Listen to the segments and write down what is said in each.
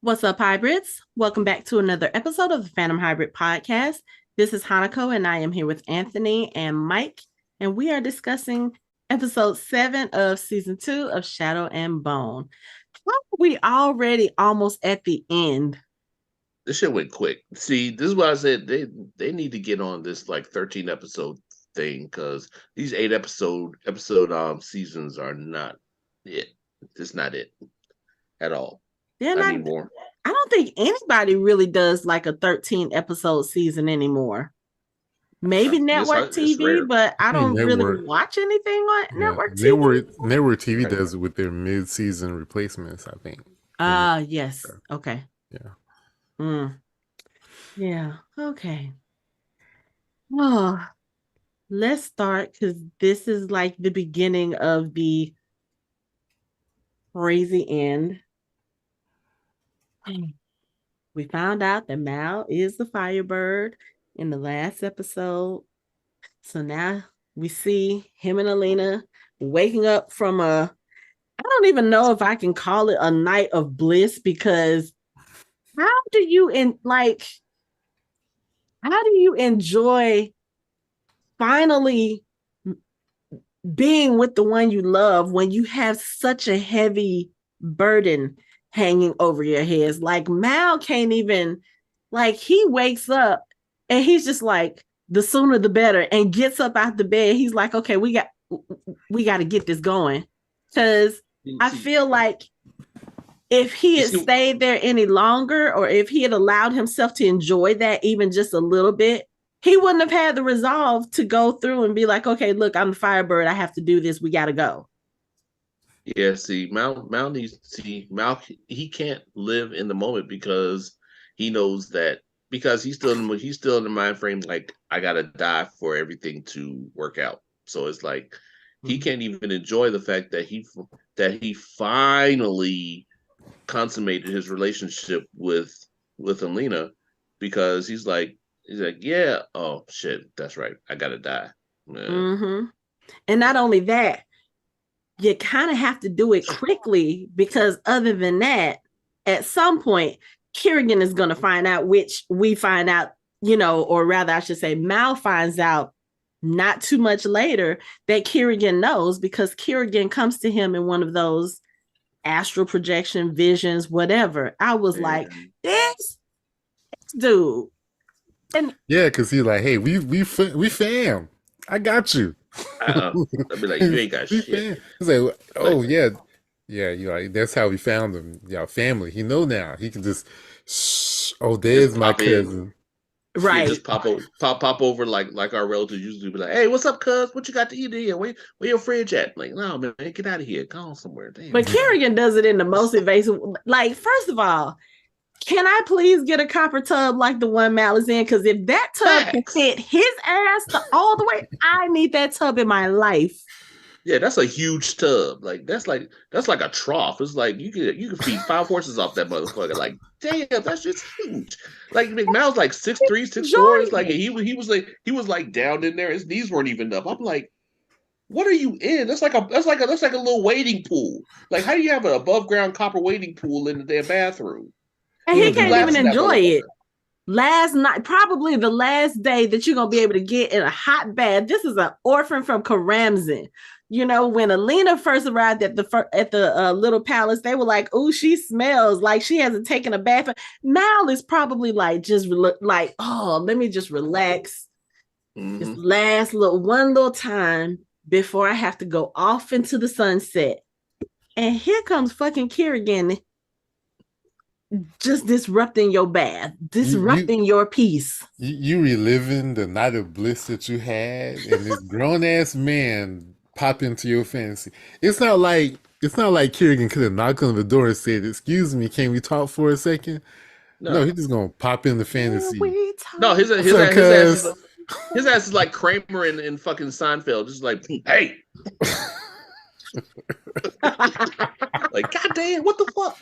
What's up, hybrids? Welcome back to another episode of the Fandom Hybrid Podcast. This is Hanako, and I am here with Anthony and Mike, and we are discussing episode 7 of season 2 of Shadow and Bone. How are we already almost at the end? This shit went quick. See, this is what I said. They need to get on this like 13 episode thing because these 8 episode seasons are not it. It's not it at all. They're I not. need more. I don't think anybody really does like a 13 episode season anymore. Maybe network TV, but I don't really watch anything on network TV. Network TV does it with their mid-season replacements, I think. Yes. Okay. Yeah. Yeah. Okay. Oh, let's start because this is like the beginning of the crazy end. We found out that Mal is the Firebird in the last episode. So now we see him and Alina waking up from I don't even know if I can call it a night of bliss, because how do you enjoy finally being with the one you love when you have such a heavy burden hanging over your heads? Like, Mal can't even, like, he wakes up and he's just like, the sooner the better, and gets up out the bed. He's like, okay, we got to get this going, because I feel like if he had stayed there any longer, or if he had allowed himself to enjoy that even just a little bit, he wouldn't have had the resolve to go through and be like, okay, look, I'm the Firebird. I have to do this. We got to go. Yeah, see, Mal he can't live in the moment because he knows that, because he's still in the mind frame, like, I gotta die for everything to work out. So it's like he can't even enjoy the fact that he finally consummated his relationship with Alina, because he's like, yeah, oh shit, that's right, I gotta die. Mm-hmm. And not only that, you kind of have to do it quickly, because other than that, at some point, Kirigan is going to find out, which we find out, or rather I should say Mal finds out not too much later that Kirigan knows, because Kirigan comes to him in one of those astral projection visions, whatever. I was like, this dude. And yeah, because he's like, hey, we fam. I got you. I'll be like, you ain't got shit. He's like, oh yeah. Yeah, that's how we found him. Y'all family. He know now. He can just, oh, there's my cousin. Right. Just pop over like our relatives usually be like, hey, what's up, cuz? What you got to eat here? Where your fridge at? Like, no, man, get out of here. Go on somewhere. Damn. But Kirigan does it in the most invasive. Like, first of all, can I please get a copper tub like the one Mal is in? Because if that tub can fit his ass all the way, I need that tub in my life. Yeah, that's a huge tub. Like that's like a trough. It's like you can feed 5 horses off that motherfucker. Like, damn, that's just huge. Like, Mal's like 6'3", 6'4". It's like he was like down in there. His knees weren't even up. I'm like, what are you in? That's like a little wading pool. Like, how do you have an above ground copper wading pool in the damn bathroom? And he can't even enjoy it. Last night, probably the last day that you're gonna be able to get in a hot bath. This is an orphan from Karamzin. When Alina first arrived at the little palace, they were like, "Oh, she smells like she hasn't taken a bath." Mal is probably like, oh, let me just relax. This last one little time before I have to go off into the sunset. And here comes fucking Kirigan, just disrupting your bath, disrupting your peace. You reliving the night of bliss that you had, and this grown ass man pop into your fantasy. It's not like Kirigan could have knocked on the door and said, "Excuse me, can we talk for a second?" No, he's just gonna pop in the fantasy. No, his ass is like Kramer in fucking Seinfeld, just like, hey. Like, goddamn, what the fuck?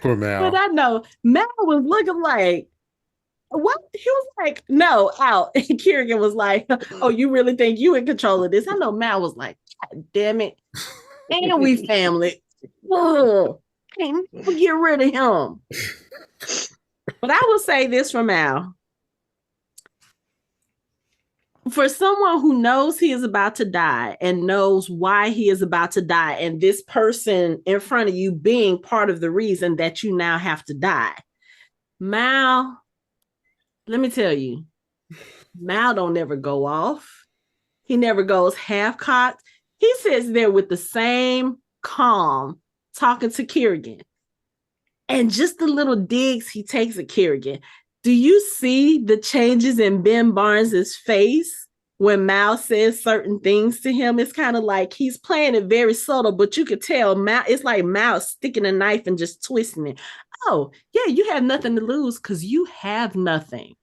Poor Mal. But I know Mal was looking like, what? He was like, no, out. And Kirigan was like, oh, you really think you in control of this? I know Mal was like, God damn it. And we family. Whoa. Can't never get rid of him. But I will say this for Mal. For someone who knows he is about to die and knows why he is about to die, and this person in front of you being part of the reason that you now have to die, Mal, let me tell you, Mal don't never go off. He never goes half-cocked. He sits there with the same calm talking to Kirigan. And just the little digs he takes at Kirigan. Do you see the changes in Ben Barnes's face when Mal says certain things to him? It's kind of like he's playing it very subtle, but you could tell Mal, it's like Mal sticking a knife and just twisting it. Oh, yeah, you have nothing to lose because you have nothing.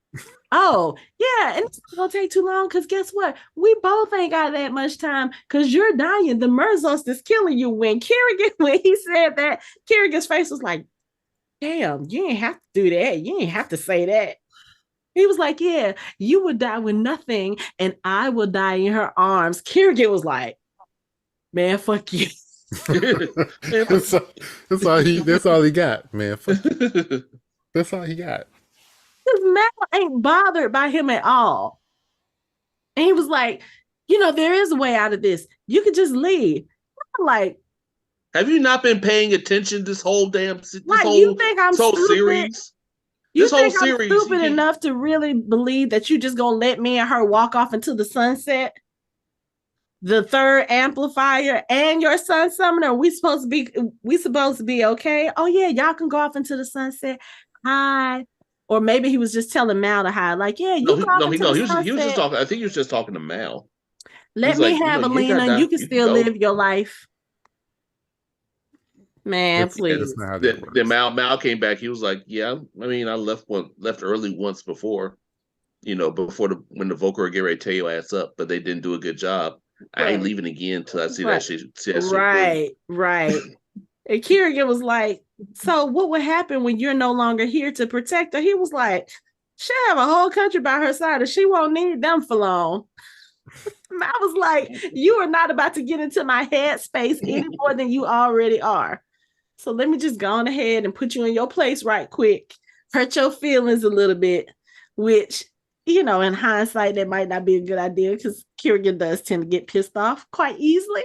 Oh, yeah, and it's not gonna take too long because guess what? We both ain't got that much time because you're dying. The Merzos is killing you. When he said that, Kirigan's face was like, damn, you ain't have to do that. You ain't have to say that. He was like, yeah, you would die with nothing and I will die in her arms. Kirigan was like, man, fuck you. that's all he got, man. Fuck you. That's all he got. Because Mal ain't bothered by him at all. And he was like, there is a way out of this. You could just leave. I'm like, have you not been paying attention this whole you think I'm stupid? Series? You think I'm stupid enough to really believe that you just gonna let me and her walk off into the sunset? The third amplifier and your sun summoner, we supposed to be okay? Oh yeah, y'all can go off into the sunset. Hi. Or maybe he was just telling Mal to hide. Like, yeah, he was just talking. I think he was just talking to Mal. Let me have Alina. You can still live your life. Man, please. Then Mal came back. He was like, yeah, I mean, I left early once before, when the Volker get ready to tear your ass up, but they didn't do a good job. Right. I ain't leaving again until I see that shit. Right. And Kirigan was like, so what would happen when you're no longer here to protect her? He was like, she'll have a whole country by her side and she won't need them for long. I was like, you are not about to get into my head space any more than you already are. So let me just go on ahead and put you in your place right quick. Hurt your feelings a little bit, which, in hindsight, that might not be a good idea because Kirigan does tend to get pissed off quite easily.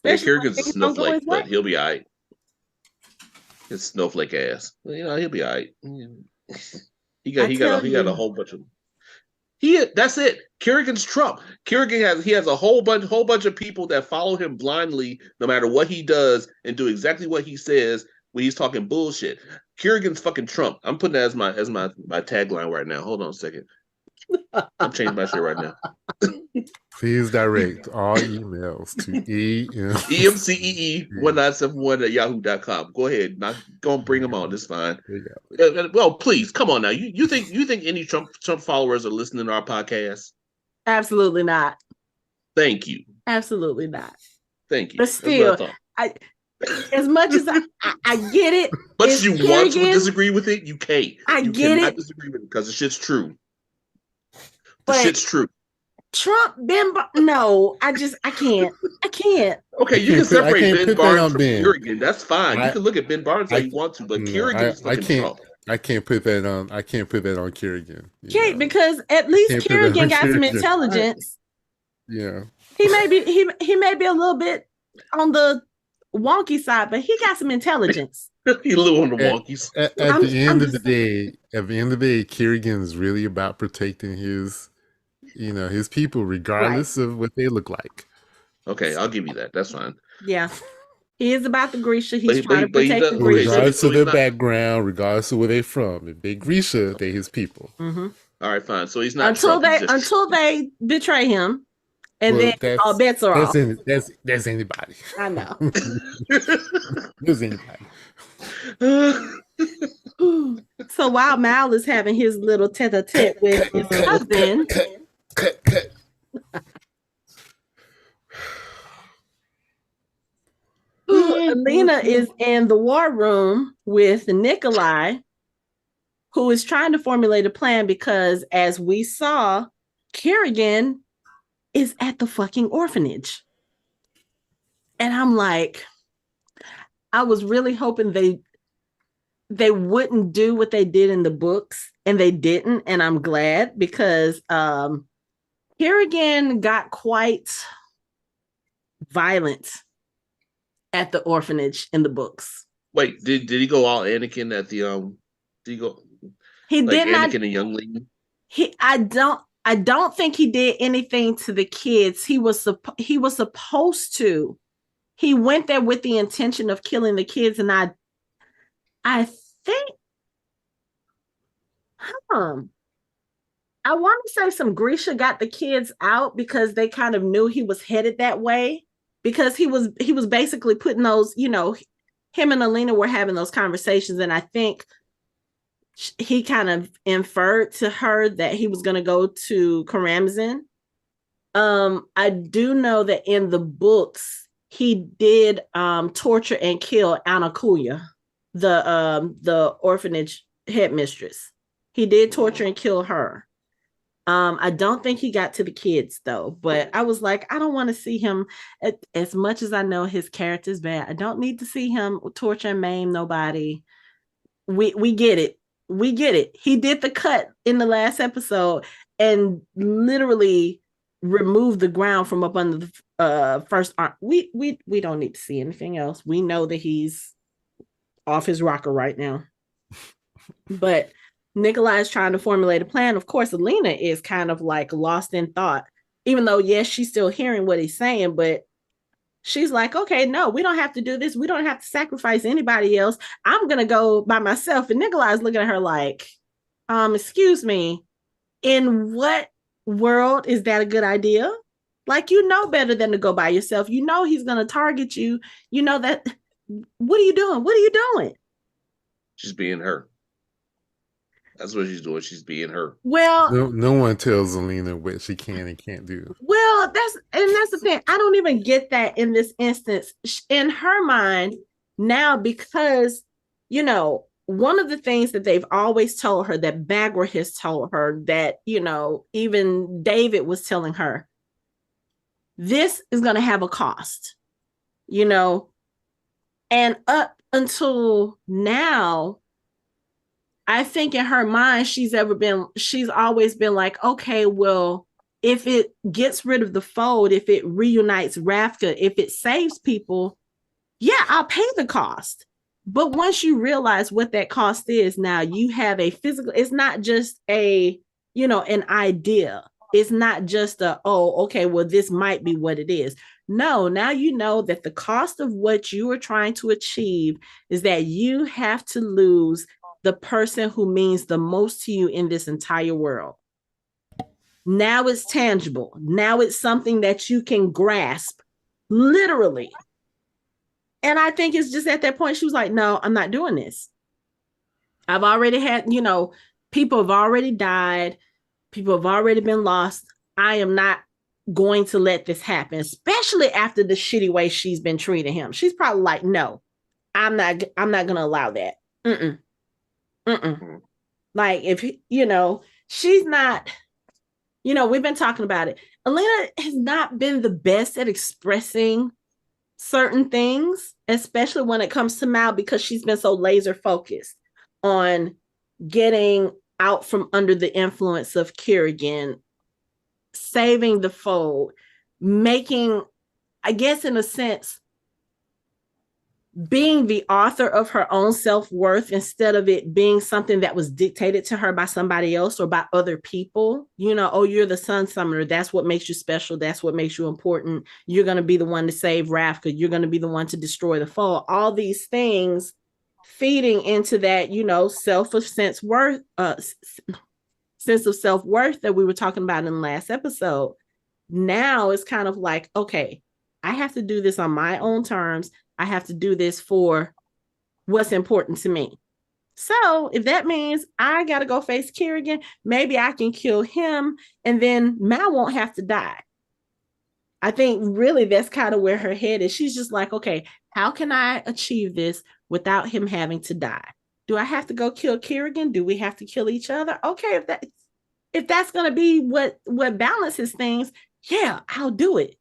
Yeah, Kirigan's a snowflake, but he'll be all right. His snowflake ass. He'll be all right. He got a whole bunch of. That's it. Kirigan's Trump. Kirigan has a whole bunch of people that follow him blindly, no matter what he does, and do exactly what he says when he's talking bullshit. Kirigan's fucking Trump. I'm putting that as my tagline right now. Hold on a second. I'm changing my shit right now. Please direct all emails to emcee1971 at yahoo.com. Go ahead. Go and bring them on. It's fine. Well, please, come on now. You think any Trump followers are listening to our podcast? Absolutely not. Thank you. Absolutely not. Thank you. But still, as much as I get it. But you want to disagree with it, you can't. You cannot disagree with it because the shit's true. The shit's true. Trump, no, I can't. Okay, you can separate Ben Barnes from Kirigan. That's fine. You can look at Ben Barnes how you want to, but Kirigan's fucking Trump. I can't put that on. I can't put that on Kirigan. Because at least Kirigan got some intelligence. Yeah, he may be a little bit on the wonky side, but he got some intelligence. He a little on the wonky side. At the end of the day, Kirigan is really about protecting his people, regardless of what they look like. Okay, I'll give you that. That's fine. Yeah. He is about the Grisha. He's trying to protect the Grisha. Regardless of their background, regardless of where they're from. If they Grisha, they're his people. Mm-hmm. All right, fine. So he's not until they betray him. And then all bets are off. That's anybody. I know. There's anybody. So while Mal is having his little tete-a-tete with his husband, Alina is in the war room with Nikolai, who is trying to formulate a plan because, as we saw, Kirigan is at the fucking orphanage. And I'm like, I was really hoping they wouldn't do what they did in the books, and they didn't, and I'm glad because Kirigan got quite violent at the orphanage in the books. Wait, did he go all Anakin at the did he go He like did not. Anakin and Youngling? I don't think he did anything to the kids. He was supposed to. He went there with the intention of killing the kids, and I think I want to say some Grisha got the kids out because they kind of knew he was headed that way, because he was basically putting those, him and Alina were having those conversations, and I think he kind of inferred to her that he was going to go to Karamzin. I do know that in the books he did torture and kill Anakuya, the orphanage headmistress. He did torture and kill her. I don't think he got to the kids though, but I was like, I don't want to see him, as much as I know his character's bad. I don't need to see him torture and maim nobody. We get it. We get it. He did the cut in the last episode and literally removed the ground from up under the first arm. We don't need to see anything else. We know that he's off his rocker right now. But Nikolai is trying to formulate a plan. Of course, Alina is kind of like lost in thought, even though, yes, she's still hearing what he's saying, but she's like, okay, no, we don't have to do this. We don't have to sacrifice anybody else. I'm going to go by myself. And Nikolai's looking at her like, excuse me, in what world is that a good idea? Like, you know better than to go by yourself. You know he's going to target you. You know that. What are you doing? What are you doing? She's being her. That's what she's doing. She's being her. Well, no one tells Alina what she can and can't do. Well, that's the thing. I don't even get that in this instance. In her mind now, because, one of the things that they've always told her, that Bagwell has told her, that, even David was telling her, this is going to have a cost, and up until now, I think in her mind, she's always been like, okay, well, if it gets rid of the fold, if it reunites Ravka, if it saves people, yeah, I'll pay the cost. But once you realize what that cost is, now you have a physical, it's not just an idea. It's not just okay, well, this might be what it is. No, now you know that the cost of what you are trying to achieve is that you have to lose the person who means the most to you in this entire world. Now it's tangible. Now it's something that you can grasp, literally. And I think it's just at that point, she was like, no, I'm not doing this. I've already had, people have already died. People have already been lost. I am not going to let this happen, especially after the shitty way she's been treating him. She's probably like, no, I'm not going to allow that. Like, if, she's not, we've been talking about it. Alina has not been the best at expressing certain things, especially when it comes to Mal, because she's been so laser focused on getting out from under the influence of Kirigan, saving the fold, making, I guess, in a sense, being the author of her own self-worth instead of it being something that was dictated to her by somebody else or by other people. Oh, you're the sun summoner. That's what makes you special. That's what makes you important. You're going to be the one to save Ravka. You're going to be the one to destroy the foe. All these things feeding into that, sense of self-worth that we were talking about in the last episode. Now it's kind of like, okay, I have to do this on my own terms. I have to do this for what's important to me. So if that means I got to go face Kirigan, maybe I can kill him and then Mal won't have to die. I think really that's kind of where her head is. She's just like, okay, how can I achieve this without him having to die? Do I have to go kill Kirigan? Do we have to kill each other? Okay, if that's going to be what balances things, yeah, I'll do it.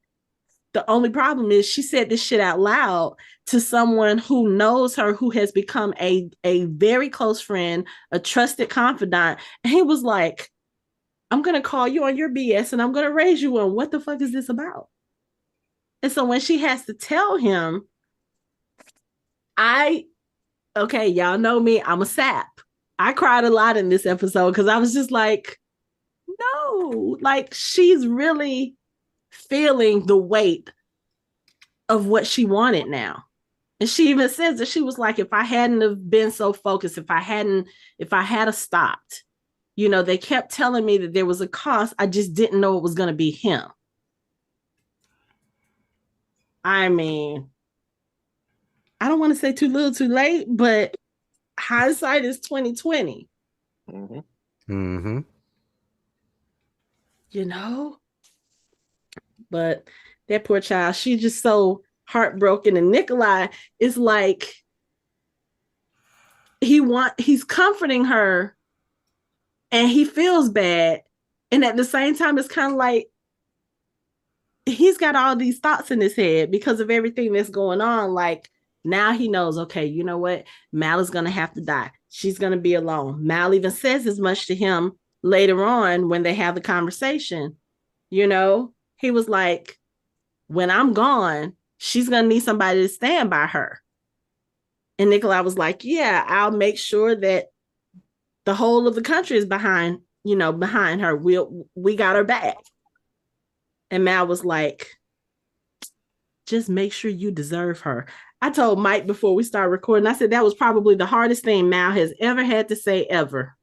The only problem is she said this shit out loud to someone who knows her, who has become a very close friend, a trusted confidant. And he was like, I'm going to call you on your BS and I'm going to raise you on what the fuck is this about? And so when she has to tell him, okay, y'all know me, I'm a sap. I cried a lot in this episode because I was just like, no, like she's really feeling the weight of what she wanted now. And she even says that she was like, if I hadn't have been so focused, if I had stopped, they kept telling me that there was a cost. I just didn't know it was going to be him. I mean, I don't want to say too little too late, but hindsight is 2020. Mm-hmm. Mm-hmm. But that poor child, she's just so heartbroken. And Nikolai is like, he's comforting her and he feels bad. And at the same time, it's kind of like he's got all these thoughts in his head because of everything that's going on. Like now he knows, okay, you know what? Mal is going to have to die. She's going to be alone. Mal even says as much to him later on when they have the conversation. He was like, when I'm gone, she's going to need somebody to stand by her. And Nikolai was like, yeah, I'll make sure that the whole of the country is behind her. We got her back. And Mal was like, just make sure you deserve her. I told Mike before we started recording, I said that was probably the hardest thing Mal has ever had to say ever.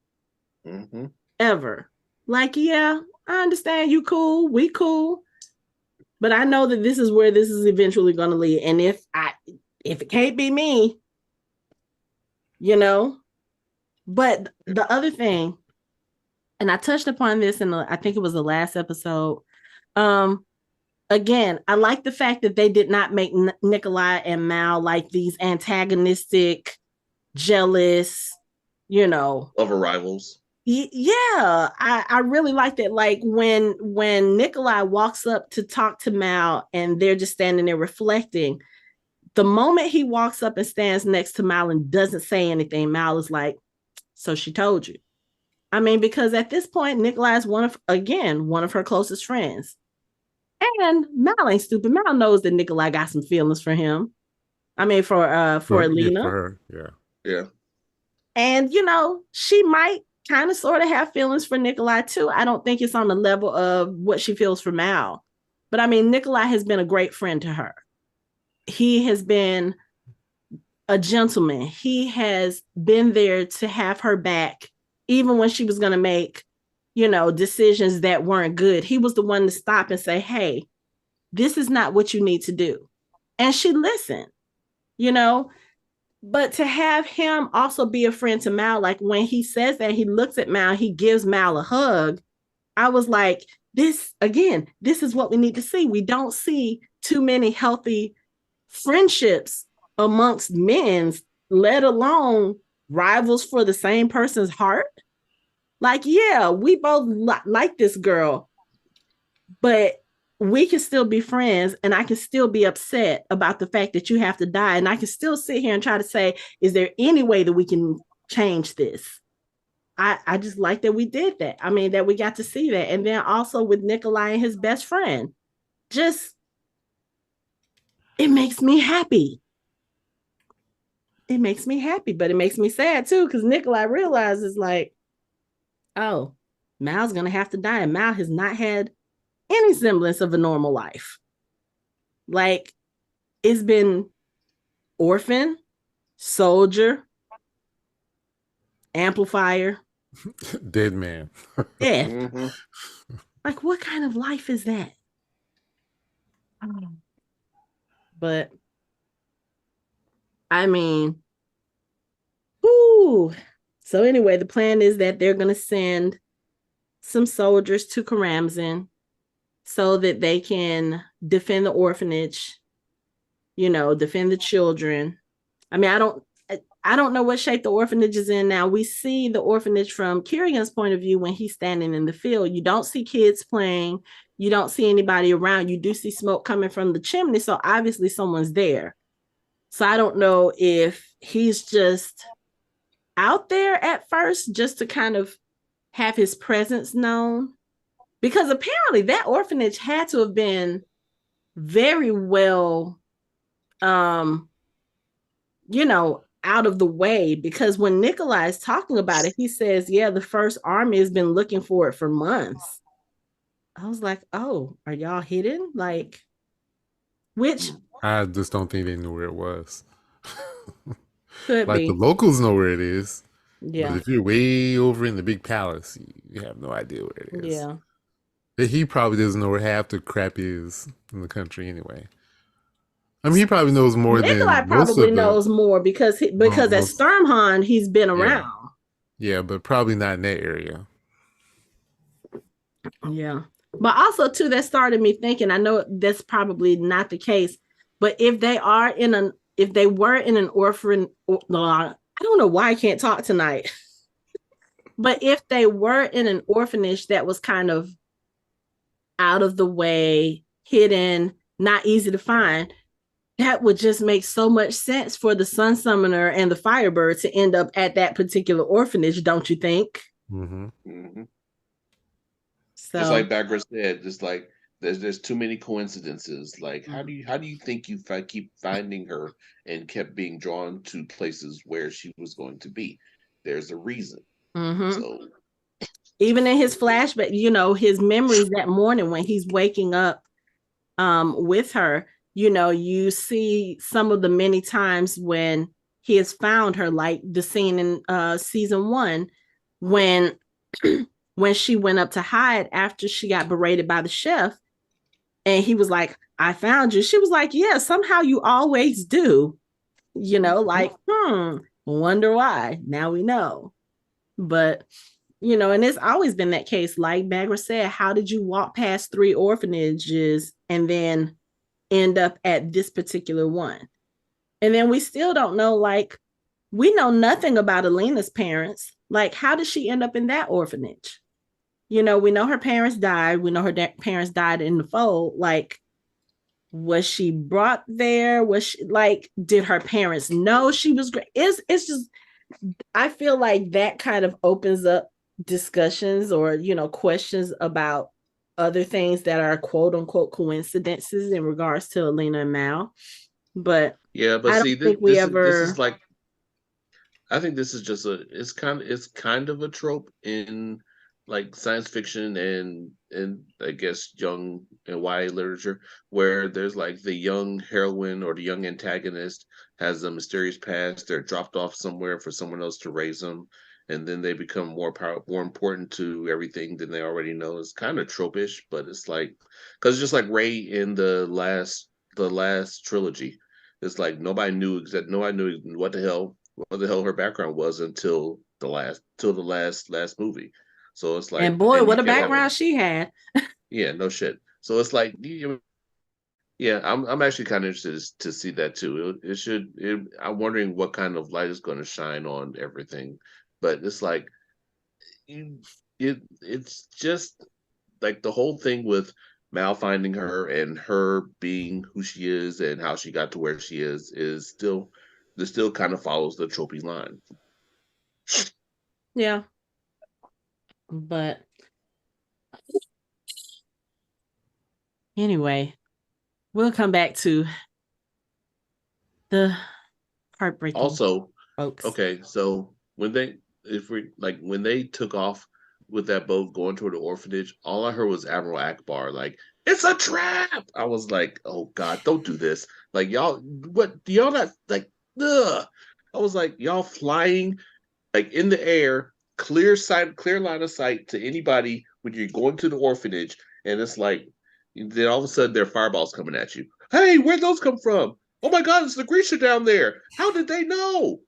Mm-hmm. Ever. Like, yeah, I understand you cool. We cool. But I know that this is where this is eventually going to lead. And if it can't be me, But the other thing, and I touched upon this I think it was the last episode. Again, I like the fact that they did not make Nikolai and Mal like these antagonistic, jealous, Lover rivals. Yeah, I really like that. Like when Nikolai walks up to talk to Mal and they're just standing there reflecting, the moment he walks up and stands next to Mal and doesn't say anything, Mal is like, so she told you. I mean, because at this point, Nikolai is one of her closest friends. And Mal ain't stupid. Mal knows that Nikolai got some feelings for him. I mean, for Alina. For her, yeah. Yeah. And, she might kind of sort of have feelings for Nikolai too. I don't think it's on the level of what she feels for Mal. But I mean, Nikolai has been a great friend to her. He has been a gentleman. He has been there to have her back, even when she was going to make, decisions that weren't good. He was the one to stop and say, hey, this is not what you need to do. And she listened, but to have him also be a friend to Mal, like when he says that, he looks at Mal, he gives Mal a hug. I was like, this is what we need to see. We don't see too many healthy friendships amongst men, let alone rivals for the same person's heart. Like, yeah, we both like this girl, but we can still be friends and I can still be upset about the fact that you have to die. And I can still sit here and try to say, is there any way that we can change this? I just like that we did that. I mean, that we got to see that. And then also with Nikolai and his best friend, it makes me happy. It makes me happy, but it makes me sad too, because Nikolai realizes like, oh, Mal's going to have to die. And Mal has not had any semblance of a normal life. Like, it's been orphan, soldier, amplifier, dead man. death. Mm-hmm. Like, what kind of life is that? But I mean, whoo. So anyway, the plan is that they're going to send some soldiers to Karamzin so that they can defend the orphanage, defend the children. I mean, I don't know what shape the orphanage is in now. We see the orphanage from Kirigan's point of view when he's standing in the field. You don't see kids playing. You don't see anybody around. You do see smoke coming from the chimney, so obviously someone's there. So I don't know if he's just out there at first just to kind of have his presence known, because apparently that orphanage had to have been very well um out of the way, because when Nikolai is talking about it, he says, yeah, the first army has been looking for it for months. I was like, oh, are y'all hidden? Like, which I just don't think they knew where it was. could Like the be. locals know where it is, but Yeah. if you're way over in the big palace, you have no idea where it is. Yeah. He probably doesn't know where half the crap is in the country anyway. I mean, he probably knows more Nikolai than most probably of the knows more because at most. Sturmhond he's been Yeah, around. yeah, but probably not in that area. Yeah. But also too, that started me thinking, I know that's probably not the case, but if they were in an orphan, I don't know why I can't talk tonight. But if they were in an orphanage that was kind of out of the way, hidden, not easy to find, that would just make so much sense for the Sun Summoner and the Firebird to end up at that particular orphanage, don't you think? Mm-hmm. Mm-hmm. Just So, like Bagger said, just like there's too many coincidences. Like how do you think you keep finding her and kept being drawn to places where she was going to be? There's a reason. mm-hmm. So Even in his flashback, his memories that morning when he's waking up with her, you see some of the many times when he has found her, like the scene in season 1 when when she went up to hide after she got berated by the chef, and he was like, I found you. She was like, yeah, somehow you always do. Like, wonder why. Now we know. But and it's always been that case. Like Bagger said, how did you walk past 3 orphanages and then end up at this particular one? And then we still don't know, like, we know nothing about Alina's parents. Like, how did she end up in that orphanage? We know her parents died. We know her parents died in the fold. Like, was she brought there? Was she, like, did her parents know she was great? It's just, I feel like that kind of opens up discussions or, questions about other things that are quote unquote coincidences in regards to Alina and Mal. But yeah, but I see don't think we this is ever. like I think this is just it's kind of a trope in like science fiction and I guess young and YA literature where there's like the young heroine or the young antagonist has a mysterious past. They're dropped off somewhere for someone else to raise them, and then they become more important to everything than they already know. It's kind of tropish, but it's like because it's just like Ray in the last trilogy. It's like nobody knew what the hell her background was until the last movie. So it's And like, boy, and you what a kept having, background she had. yeah, no shit. So it's like, yeah, I'm actually kind of interested to see that too. I'm wondering what kind of light is going to shine on everything, but it's like, it's just like the whole thing with Mal finding her and her being who she is and how she got to where she is still, this still kind of follows the trophy line. Yeah. But anyway, we'll come back to the heartbreaking Also, folks. okay, so when they took off with that boat going toward the orphanage, all I heard was Admiral Akbar like, it's a trap. I was like, oh God, don't do this. Like y'all, what do y'all not like? Ugh. I was like, y'all flying like in the air, clear line of sight to anybody when you're going to the orphanage, and it's like then all of a sudden there are fireballs coming at you. Hey, where'd those come from? Oh my God, it's the Grisha down there. How did they know?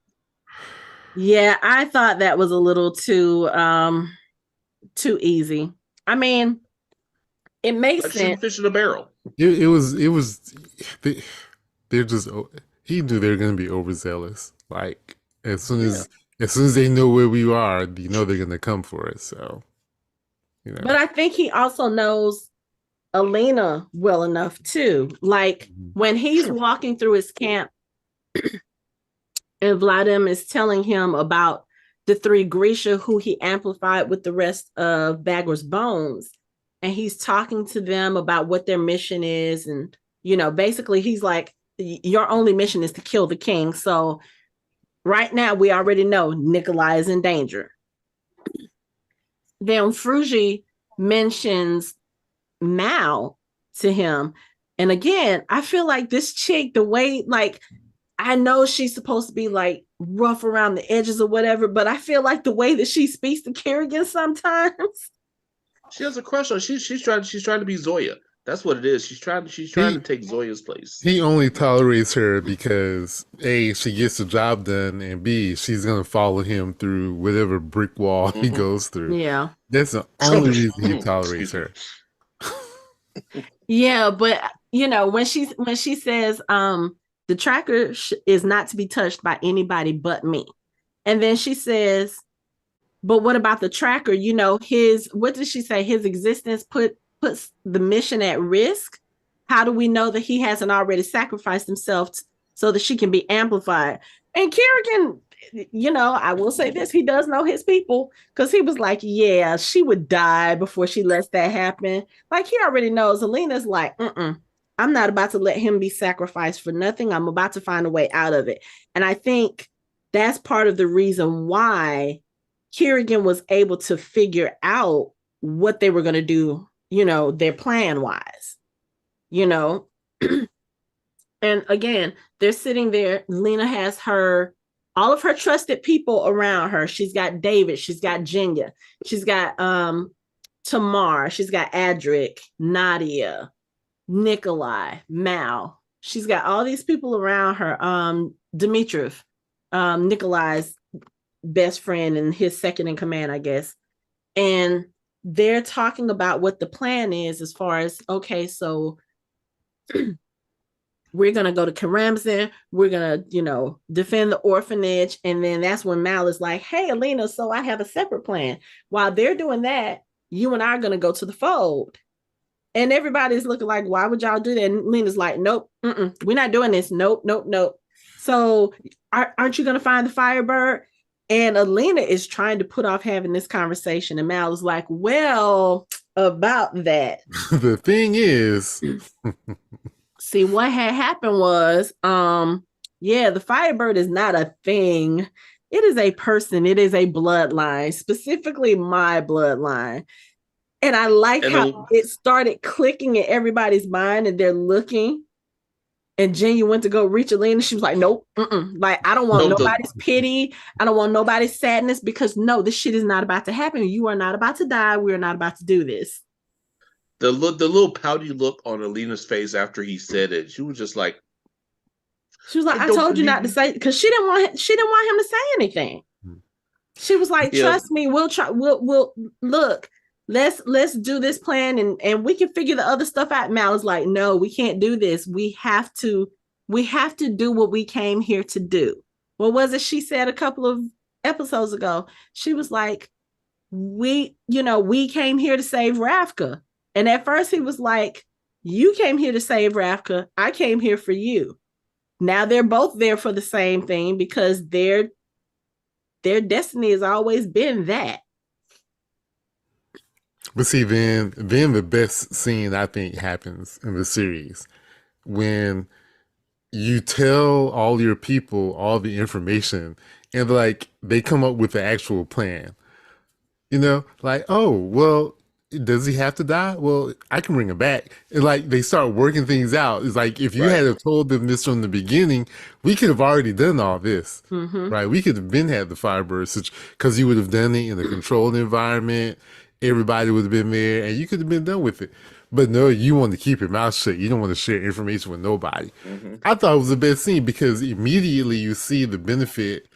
Yeah, I thought that was a little too easy. I mean, it makes Like shooting sense. fish in a barrel. It was they, they're just he knew they were gonna be overzealous. Like as soon Yeah. as they know where we are, they're gonna come for us. So But I think he also knows Alina well enough too. Like when he's walking through his camp and Vladim is telling him about the three Grisha who he amplified with the rest of Bagger's bones. And he's talking to them about what their mission is. And, basically he's like, your only mission is to kill the king. So right now we already know Nikolai is in danger. Then Fruji mentions Mal to him. And again, I feel like this chick, the way, like, I know she's supposed to be like rough around the edges or whatever, but I feel like the way that she speaks to Kirigan sometimes. She has a crush on. She's trying to be Zoya. That's what it is. She's trying to take Zoya's place. He only tolerates her because A, she gets the job done, and B, she's gonna follow him through whatever brick wall he goes through. Yeah. That's the only reason he tolerates her. Yeah, but when she says the tracker is not to be touched by anybody but me. And then she says, but what about the tracker? What did she say? His existence puts the mission at risk. How do we know that he hasn't already sacrificed himself so that she can be amplified? And Kirigan, I will say this, he does know his people, because he was like, yeah, she would die before she lets that happen. Like, he already knows. Alina's like, I'm not about to let him be sacrificed for nothing. I'm about to find a way out of it. And I think that's part of the reason why Kirigan was able to figure out what they were going to do, their plan wise, And again, they're sitting there. Lena has all of her trusted people around her. She's got David. She's got Jenya. She's got Tamar. She's got Adric, Nadia, Nikolai, Mal. She's got all these people around her. Dimitrov, Nikolai's best friend and his second in command, I guess. And they're talking about what the plan is as far as, okay, so we're going to go to Karamzin. We're going to, defend the orphanage. And then that's when Mal is like, hey, Alina, so I have a separate plan. While they're doing that, you and I are going to go to the fold. And everybody's looking like, why would y'all do that? And Lena's like, nope, we're not doing this. Nope. So aren't you going to find the Firebird? And Alina is trying to put off having this conversation. And Mal is like, well, about that. The thing is... See, what had happened was, the Firebird is not a thing. It is a person. It is a bloodline, specifically my bloodline. And I like how it started clicking in everybody's mind, and they're looking. And Jenya went to go reach Alina. She was like, nope. Like, I don't want nobody's pity. I don't want nobody's sadness, because no, this shit is not about to happen. You are not about to die. We are not about to do this. The little pouty look on Alina's face after he said it, she was just like, I told you not to say, because she didn't want him to say anything. She was like, trust me, we'll try. We'll look. Let's do this plan and we can figure the other stuff out. Mal is like, no, we can't do this. We have to do what we came here to do. What was it she said a couple of episodes ago? She was like, we came here to save Ravka. And at first he was like, you came here to save Ravka. I came here for you. Now they're both there for the same thing, because their destiny has always been that. But see, then the best scene I think happens in the series when you tell all your people all the information, and like they come up with the actual plan. Like, oh, well, does he have to die? Well, I can bring him back. And like they start working things out. It's like, if you had have told them this from the beginning, we could have already done all this, right? We could have had the Firebird, because you would have done it in a controlled environment. Everybody would have been there, and you could have been done with it. But no, you want to keep your mouth shut. You don't want to share information with nobody. I thought it was the best scene, because immediately you see the benefit,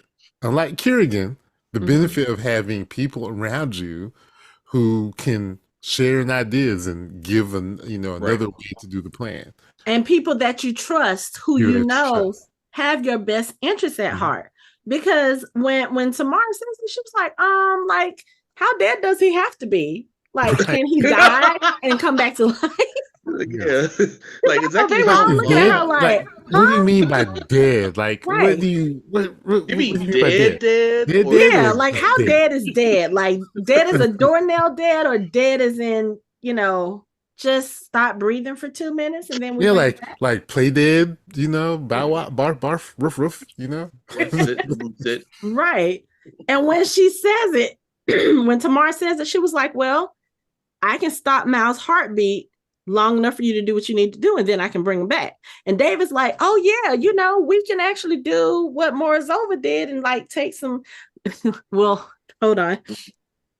unlike Kirigan, the benefit of having people around you who can share ideas and give another way to do the plan. And people that you trust, who have your best interests at heart. Because when Tamara says it, she was like, how dead does he have to be? Like, can he die and come back to life? Yeah, like So they exactly were how all looking at her Dead? like, What do you huh? mean by dead? Like, what Right. do you what you do you mean mean by dead? dead Dead, or dead, Yeah, or like just how dead? dead is dead? Like dead as a doornail dead, or dead as in, just stop breathing for 2 minutes and then we Yeah, bring it back. like play dead. Bow wow, barf, roof, roof. lose it. Right. And when she says it, when Tamar says it, she was like, well, I can stop Mal's heartbeat long enough for you to do what you need to do, and then I can bring him back. And David's like, oh yeah, we can actually do what Morozova did and like take some. Well, hold on.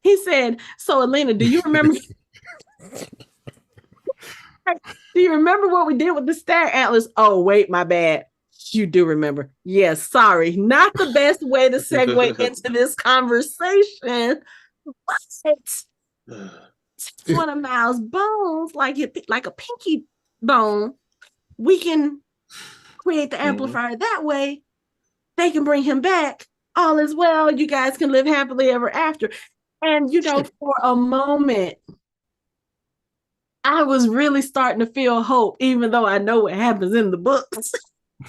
He said, so Alina, do you remember? Do you remember what we did with the star antlers? Oh, wait, my bad. You do remember. Yes, sorry. Not the best way to segue into this conversation. But it's one of Miles' bones, like a pinky bone. We can create the amplifier that way. They can bring him back. All is well. You guys can live happily ever after. And for a moment, I was really starting to feel hope, even though I know what happens in the books. I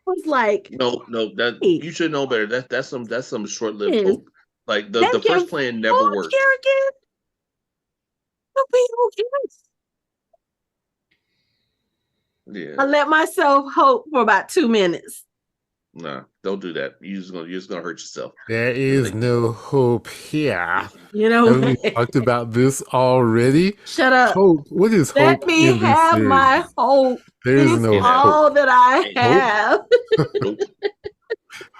was like, no, that hey, you should know better. That's some short-lived yes, hope. Like they the can first plan never fool worked. Kirigan. The people Yeah, I let myself hope for about 2 minutes. nah, don't do that. You're just gonna hurt yourself. There is no hope here. You know Haven't we what? talked about this already? Shut up. Hope. What is Let hope me in this have series? my hope. There It is is no hope. all that I Hope? have. Nope.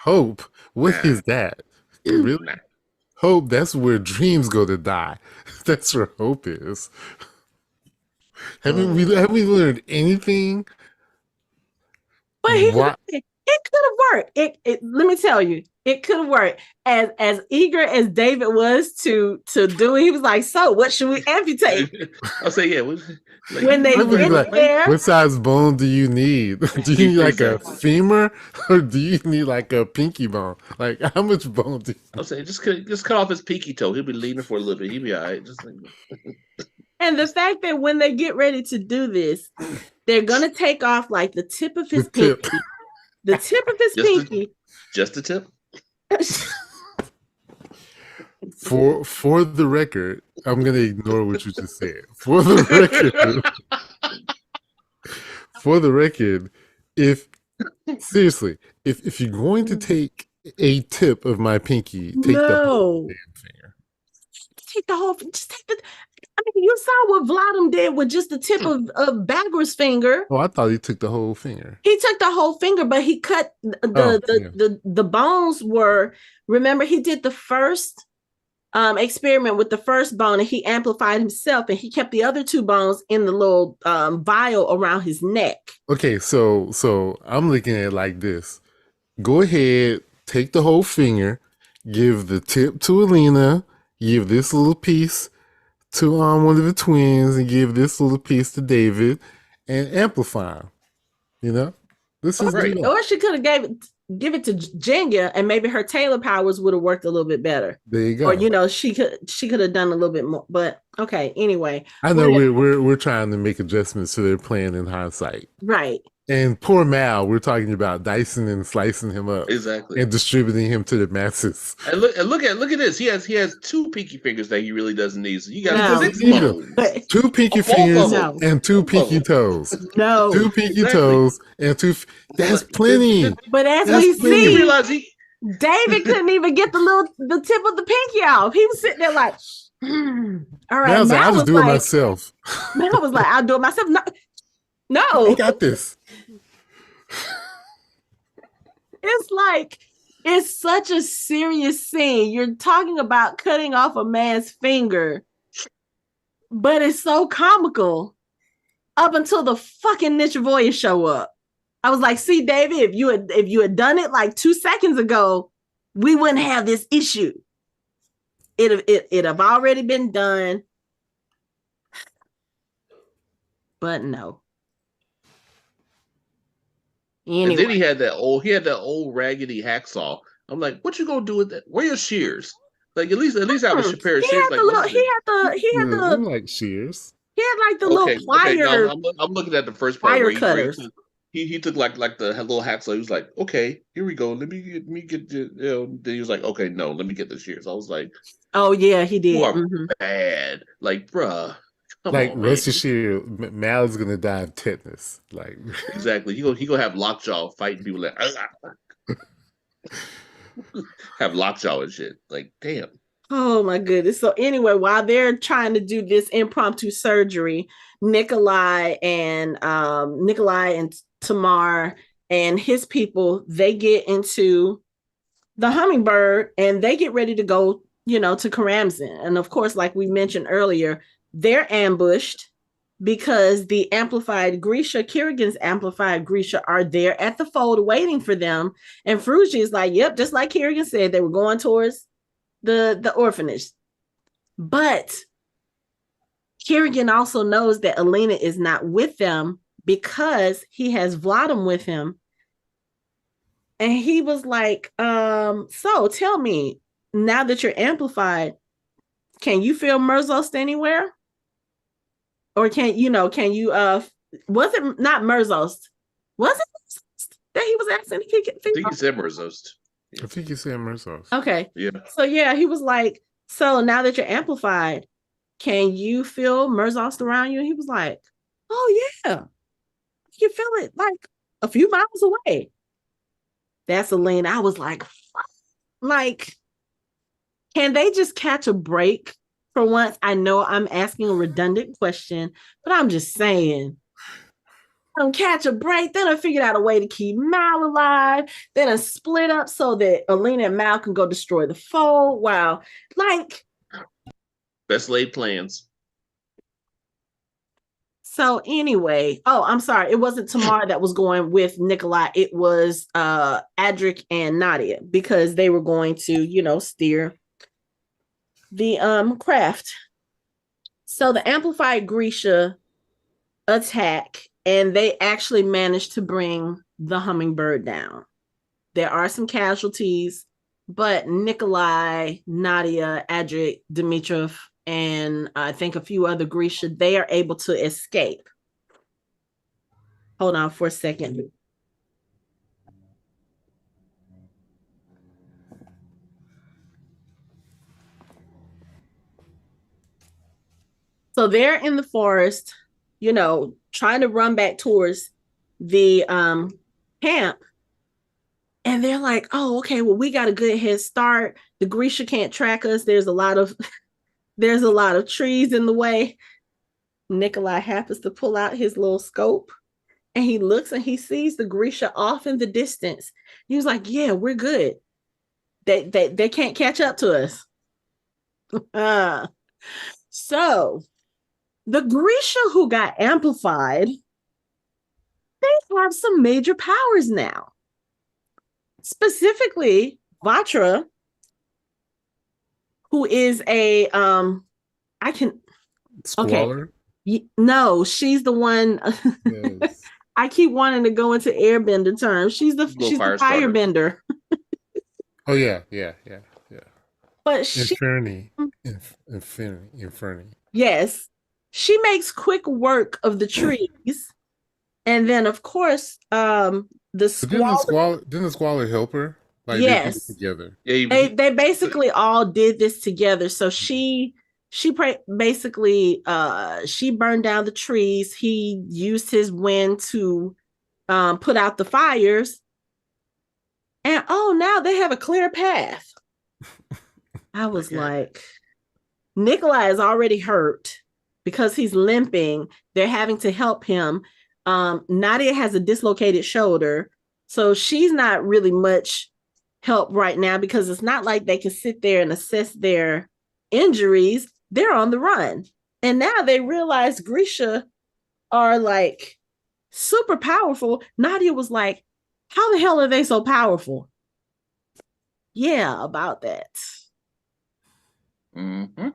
Hope? What Nah. is that? Really? Nah. Hope, that's where dreams go to die. That's where hope is. Have we learned anything? But What? it could have worked. Let me tell you, it could have worked. As eager as David was to do it, he was like, so what should we amputate? I'll say, yeah. When they I'm get like, there, what size bone do you need? Do you need like a femur, or do you need like a pinky bone? Like, how much bone do you I'll say, just cut off his pinky toe. He'll be leaning for a little bit. He'll be all right. Just like, and the fact that when they get ready to do this, they're gonna take off like the tip of his pinky. The tip of his pinky. Just the tip? For the record, I'm gonna ignore what you just said. For the record, if seriously, if you're going to take a tip of my pinky, take the whole damn finger. Take the whole. Just take the. I mean, you saw what Vladim did with just the tip of Bagger's finger. Oh, I thought he took the whole finger. He took the whole finger, but he cut the bones were. Remember, he did the first experiment with the first bone, and he amplified himself, and he kept the other two bones in the little vial around his neck. Okay, so I'm looking at it like this. Go ahead, take the whole finger, give the tip to Alina, give this little piece to one of the twins, and give this little piece to David, and amplify him. This is right. Or she could have give it to Jenya, and maybe her Taylor powers would have worked a little bit better. There you go. Or she could have done a little bit more. But okay, anyway. I know we're trying to make adjustments to their plan in hindsight. Right. And poor Mal, we're talking about dicing and slicing him up, exactly, and distributing him to the masses. And look at this. He has two pinky fingers that he really doesn't need. So you got 6 bones. 2 pinky fingers and 2 pinky toes. No, 2 pinky toes and 2. That's plenty. But as we see, you realize David couldn't even get the tip of the pinky off. He was sitting there like, all right. Like, I'll just do it myself. Mal was like, I'll do it myself. No, I got this. It's like, it's such a serious scene. You're talking about cutting off a man's finger, but it's so comical up until the fucking Nichovoya show up. I was like, see, David, if you had done it like 2 seconds ago, we wouldn't have this issue. It have already been done. But no. Anyway. And then he had that old raggedy hacksaw. I'm like, what you gonna do with that? Where are your shears? Like at least have a pair of He shears. had Like the what little. is it? Them like shears. He had like the little Okay. No, plier I'm looking at the first part wire where cutters. he took like the little hacksaw. He was like, okay, here we go. Let me get Then he was like, okay, no, let me get the shears. I was like, Oh yeah, he you did. are bad. Like, bruh, come Like on, man. rest assured, Mal is gonna die of tetanus. Like Exactly. He gonna have lockjaw fighting people like have lockjaw and shit. Like, damn. Oh my goodness. So anyway, while they're trying to do this impromptu surgery, Nikolai and Tamar and his people, they get into the hummingbird and they get ready to go, to Karamzin. And of course, like we mentioned earlier, they're ambushed because the amplified Grisha, Kirigan's amplified Grisha are there at the fold waiting for them. And Fruji is like, yep, just like Kirigan said, they were going towards the orphanage. But Kirigan also knows that Alina is not with them because he has Vladim with him. And he was like, so tell me, now that you're amplified, can you feel Merzost anywhere? Or can you was it not Merzost? Was it Merzost that he was asking if he could feel? I think he said Merzost. I think you said Mersos. Okay. Yeah. So yeah, he was like, so now that you're amplified, can you feel Merzost around you? And he was like, oh yeah, you can feel it like a few miles away. That's Alina. I was like, can they just catch a break for once? I know I'm asking a redundant question, but I'm just saying. Catch a break. Then I figured out a way to keep Mal alive. Then I split up so that Alina and Mal can go destroy the foe. Wow. Best laid plans. So anyway, I'm sorry. It wasn't Tamar that was going with Nikolai. It was Adric and Nadia because they were going to, steer the craft. So the amplified Grisha attack, and they actually managed to bring the hummingbird down. There are some casualties, but Nikolai, Nadia, Adric, Dimitrov, and I think a few other Grisha, they are able to escape. Hold on for a second. So they're in the forest, trying to run back towards the camp. And they're like, oh, okay, well, we got a good head start. The Grisha can't track us. There's a lot of trees in the way. Nikolai happens to pull out his little scope and he looks and he sees the Grisha off in the distance. He was like, yeah, we're good. They can't catch up to us. So the Grisha who got amplified, they have some major powers now. Specifically, Vatra, who is a Squalor? Okay. No, she's the one. Yes. I keep wanting to go into airbender terms. She's the firebender. Oh yeah. But Inferni. Yes. She makes quick work of the trees. And then of course, the Squalor. Didn't the Squalor help her? Like yes. They did it together. Yeah, they basically all did this together. So she basically she burned down the trees. He used his wind to put out the fires. And now they have a clear path. I was like, Nikolai is already hurt because he's limping. They're having to help him. Nadia has a dislocated shoulder. So she's not really much help right now because it's not like they can sit there and assess their injuries. They're on the run. And now they realize Grisha are like super powerful. Nadia was like, how the hell are they so powerful? Yeah, about that. Mm-hmm.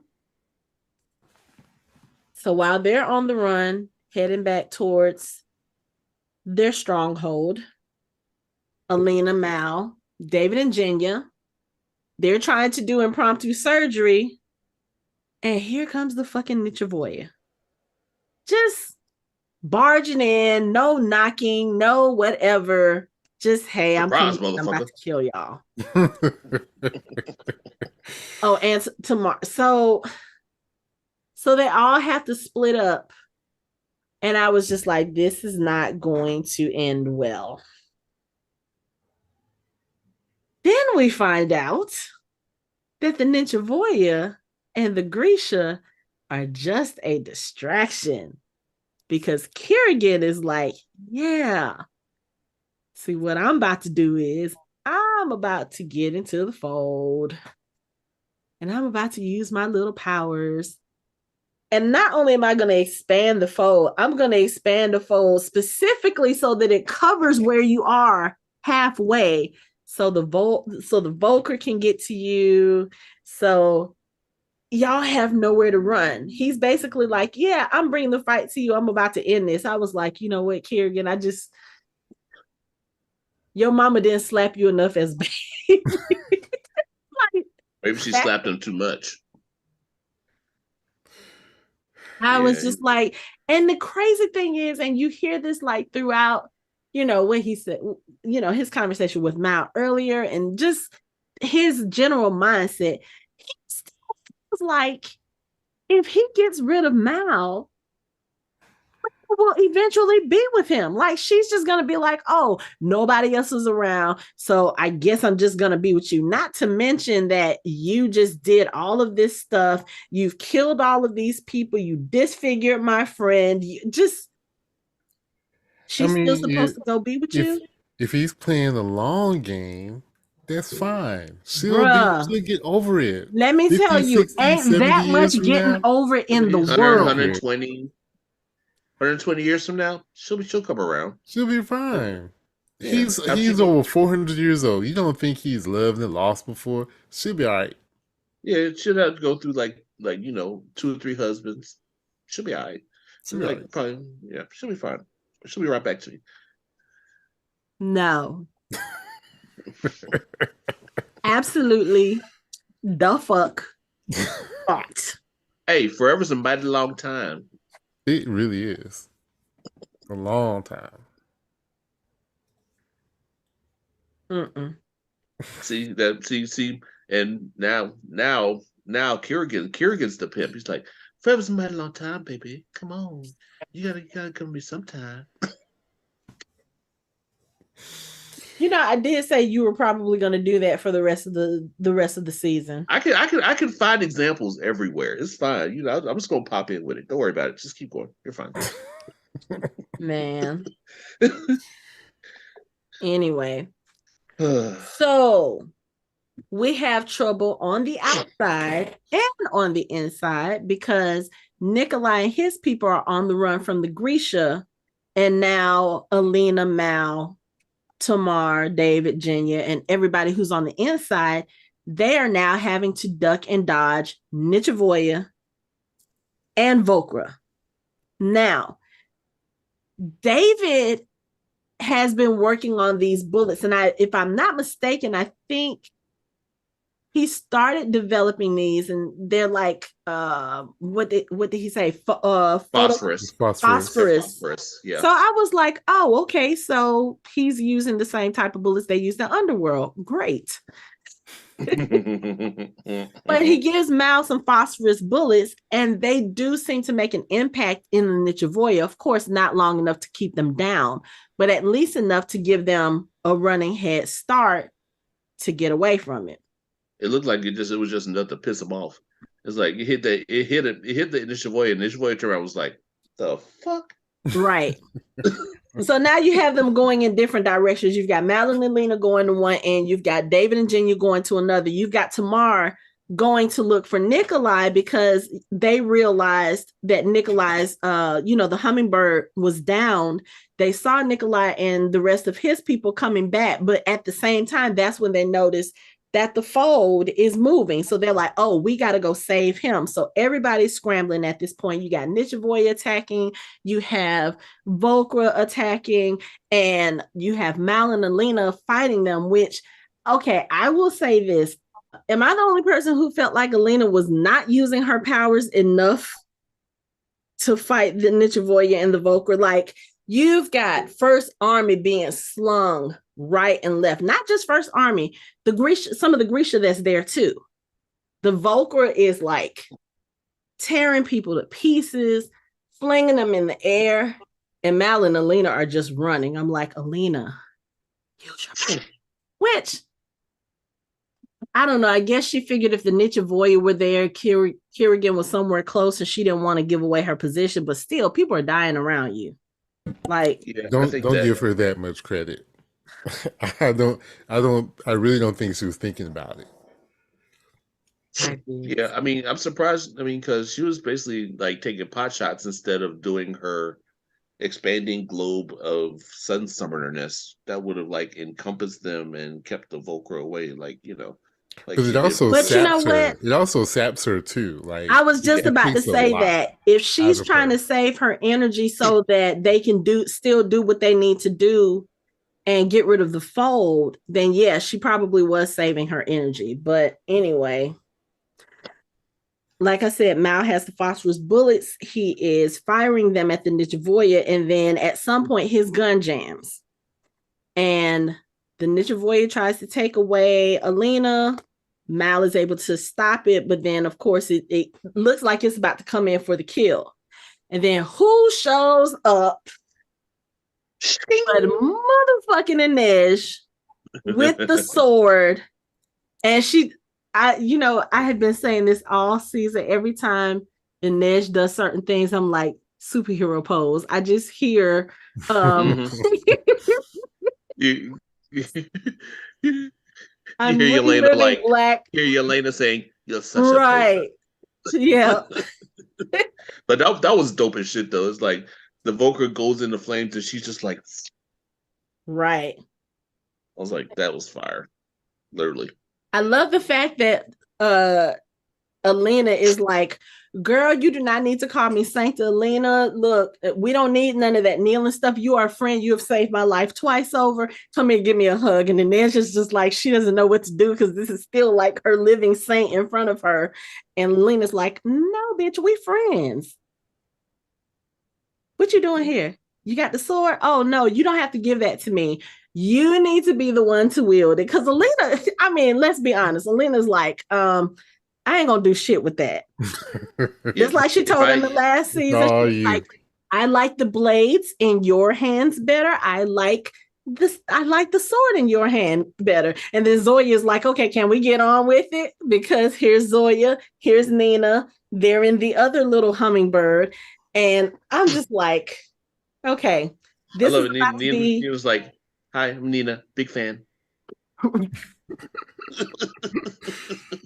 So while they're on the run, heading back towards their stronghold, Alina, Mal, David, and Jenya, They're trying to do impromptu surgery. And here comes the fucking Nichavoya. Just barging in, no knocking, no whatever. Just, hey, I'm Surprise, coming in, I'm about motherfucker. to kill y'all. Oh, and tomorrow. So they all have to split up. And I was just like, this is not going to end well. Then we find out that the Nichavoya and the Grisha are just a distraction. Because Kirigan is like, yeah. See, what I'm about to do is I'm about to get into the fold. And I'm about to use my little powers. And not only am I going to expand the fold, I'm going to expand the fold specifically so that it covers where you are halfway. So the Volker can get to you. So y'all have nowhere to run. He's basically like, yeah, I'm bringing the fight to you. I'm about to end this. I was like, you know what, Kirigan, your mama didn't slap you enough as baby. Like, Maybe she slapped him too much. I was just like, and the crazy thing is, and you hear this like throughout, what he said, his conversation with Mal earlier, and just his general mindset, he still feels like if he gets rid of Mal, will eventually be with him. Like, she's just gonna be like, oh, nobody else is around, so I guess I'm just gonna be with you. Not to mention that you just did all of this stuff, you've killed all of these people, you disfigured my friend, she's still supposed to go be with you. If he's playing the long game, that's fine. She'll get over it. Let me 50, tell you, 60, ain't that much getting now, over in the 100, world. 120 years from now, she'll come around. She'll be fine. Yeah. He's over 400 years old. You don't think he's loved and lost before? She'll be all right. Yeah, she'll have to go through like 2 or 3 husbands. She'll be all right. She'll be right. Probably, yeah, she'll be fine. She'll be right back to you. No. Absolutely the fuck not. Hey, forever's a mighty long time. It really is. A long time. See, and now Kirigan's the pimp. He's like, forever's a mighty long time, baby. Come on. You gotta come to me sometime. I did say you were probably going to do that for the rest of the season. I can find examples everywhere. It's fine. I'm just gonna pop in with it. Don't worry about it. Just keep going. You're fine. Man. Anyway. So we have trouble on the outside and on the inside because Nikolai and his people are on the run from the Grisha, and now Alina, Mal, Tamar, David, Jenya, and everybody who's on the inside, they are now having to duck and dodge Nichavoya and Volkra. Now, David has been working on these bullets, and if I'm not mistaken, I think he started developing these, and they're like, what did he say? Phosphorus. Yeah. So I was like, oh, okay. So he's using the same type of bullets they use in the underworld. Great. But he gives Mal some phosphorus bullets, and they do seem to make an impact in the Nichavoya. Of course, not long enough to keep them down, but at least enough to give them a running head start to get away from it. It looked like it was just enough to piss him off. It's like it hit the Nichavoya, and Nichavoya turned around was like, the fuck? Right. So now you have them going in different directions. You've got Mal and Alina going to one end. You've got David and Jenya going to another. You've got Tamar going to look for Nikolai because they realized that Nikolai's, the hummingbird was down. They saw Nikolai and the rest of his people coming back. But at the same time, that's when they noticed that the fold is moving. So they're like, oh, we got to go save him. So everybody's scrambling at this point. You got Nichavoya attacking, you have Volkra attacking, and you have Mal and Alina fighting them, which, okay, I will say this. Am I the only person who felt like Alina was not using her powers enough to fight the Nichavoya and the Volker? Like, you've got First Army being slung right and left. Not just First Army, the Grisha, some of the Grisha that's there too. The Volker is like tearing people to pieces, flinging them in the air. And Mal and Alina are just running. I'm like, Alina, use your power. Which, I don't know. I guess she figured if the Nichavoya were there, Kirigan was somewhere close and she didn't want to give away her position. But still, people are dying around you. Like, Yeah, don't give her that much credit. I really don't think she was thinking about it. Yeah, I mean, I'm surprised. I mean, because she was basically like taking pot shots instead of doing her expanding globe of sun summerness that would have like encompassed them and kept the Volcro away, like like Because she it did. also but you know saps what? her. It also saps her too. Like, I was just it about to takes a say lot that if out she's of trying her. to save her energy so that they can still do what they need to do and get rid of the fold, then yeah, she probably was saving her energy. But anyway, like I said, Mal has the phosphorus bullets. He is firing them at the Nichavoya, and then at some point his gun jams. And the Nichavoya tries to take away Alina. Mal is able to stop it, but then of course it looks like it's about to come in for the kill. And then who shows up? But motherfucking Inej with the sword. And I had been saying this all season. Every time Inej does certain things, I'm like, superhero pose. I just hear you, I'm hear Yelena reliving Black. hear Yelena saying, "You're such right. a Yeah. But that was dope as shit though. It's like the Volker goes into flames and she's just like, right. I was like, that was fire, literally. I love the fact that Alina is like, girl, you do not need to call me Sancta Alina. Look, we don't need none of that kneeling stuff. You are a friend. You have saved my life twice over. Come here, give me a hug. And then there's just like, she doesn't know what to do because this is still like her living saint in front of her. And Alina's like, no, bitch, we friends. What you doing here? You got the sword? Oh, no, you don't have to give that to me. You need to be the one to wield it. Because Alina, I mean, let's be honest. Alina's like, I ain't gonna do shit with that. Just like she told in the last season, like, I like the blades in your hands better. I like the sword in your hand better. And then Zoya's like, okay, can we get on with it? Because here's Zoya, here's Nina, they're in the other little hummingbird. And I'm just like, okay, this I love is it. about to be... He was like, hi, I'm Nina, big fan.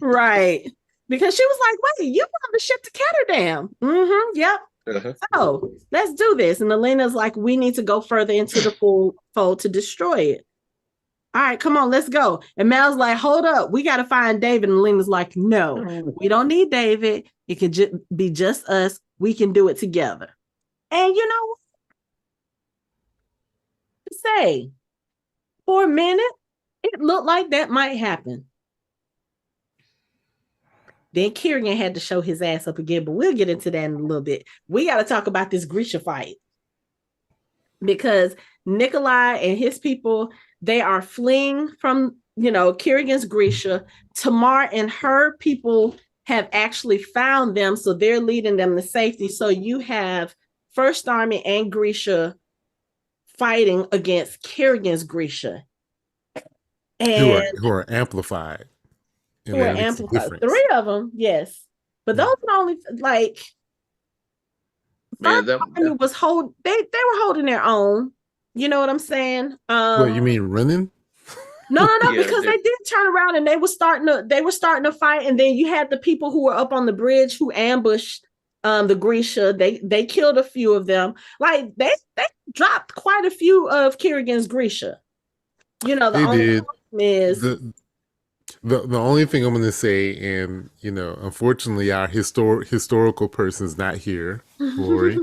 Right. Because she was like, wait, you want the ship to Ketterdam. Mm-hmm. Yep. Uh-huh. So let's do this. And Alina's like, we need to go further into the fold to destroy it. All right, come on, let's go. And Mal's like, hold up, we got to find David. And Alina's like, no, we don't need David. It could be just us. We can do it together. And you know what? Say, for a minute, it looked like that might happen. Then Kirigan had to show his ass up again, but we'll get into that in a little bit. We got to talk about this Grisha fight because Nikolai and his people, they are fleeing from, Kirigan's Grisha. Tamar and her people have actually found them, so they're leading them to safety. So you have First Army and Grisha fighting against Kirigan's Grisha. And who are amplified. Who are amplified. 3 of them, yes. But those are only like First Army was they were holding their own. You know what I'm saying? What you mean running? No, because they did turn around and they were starting to fight, and then you had the people who were up on the bridge who ambushed the Grisha. They killed a few of them. Like they dropped quite a few of Kirigan's Grisha. The only problem is the only thing I'm going to say, and unfortunately, our historical person's not here, Lori.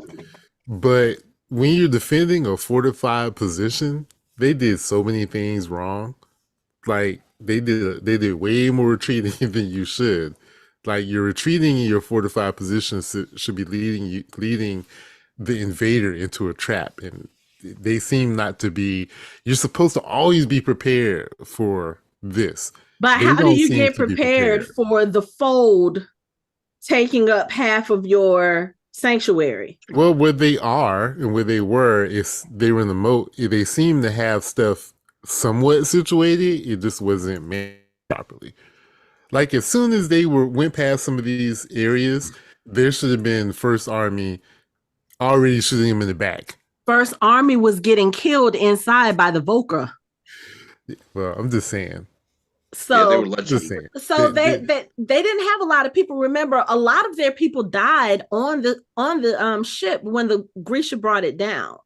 But when you're defending a fortified position, they did so many things wrong. Like they did way more retreating than you should. Like your retreating in your fortified positions should be leading the invader into a trap, and they seem not to be. You're supposed to always be prepared for this. But They how do don't you seem get to be prepared prepared. for the fold taking up half of your sanctuary? Well, where they are and where they were is they were in the moat. They seem to have stuff somewhat situated. It just wasn't managed properly. Like as soon as they went past some of these areas, there should have been First Army already shooting them in the back. First Army was getting killed inside by the Volcra. Well, I'm just saying. Yeah, they So were lunching. Just saying. so they didn't have a lot of people. Remember, a lot of their people died on the ship when the Grisha brought it down.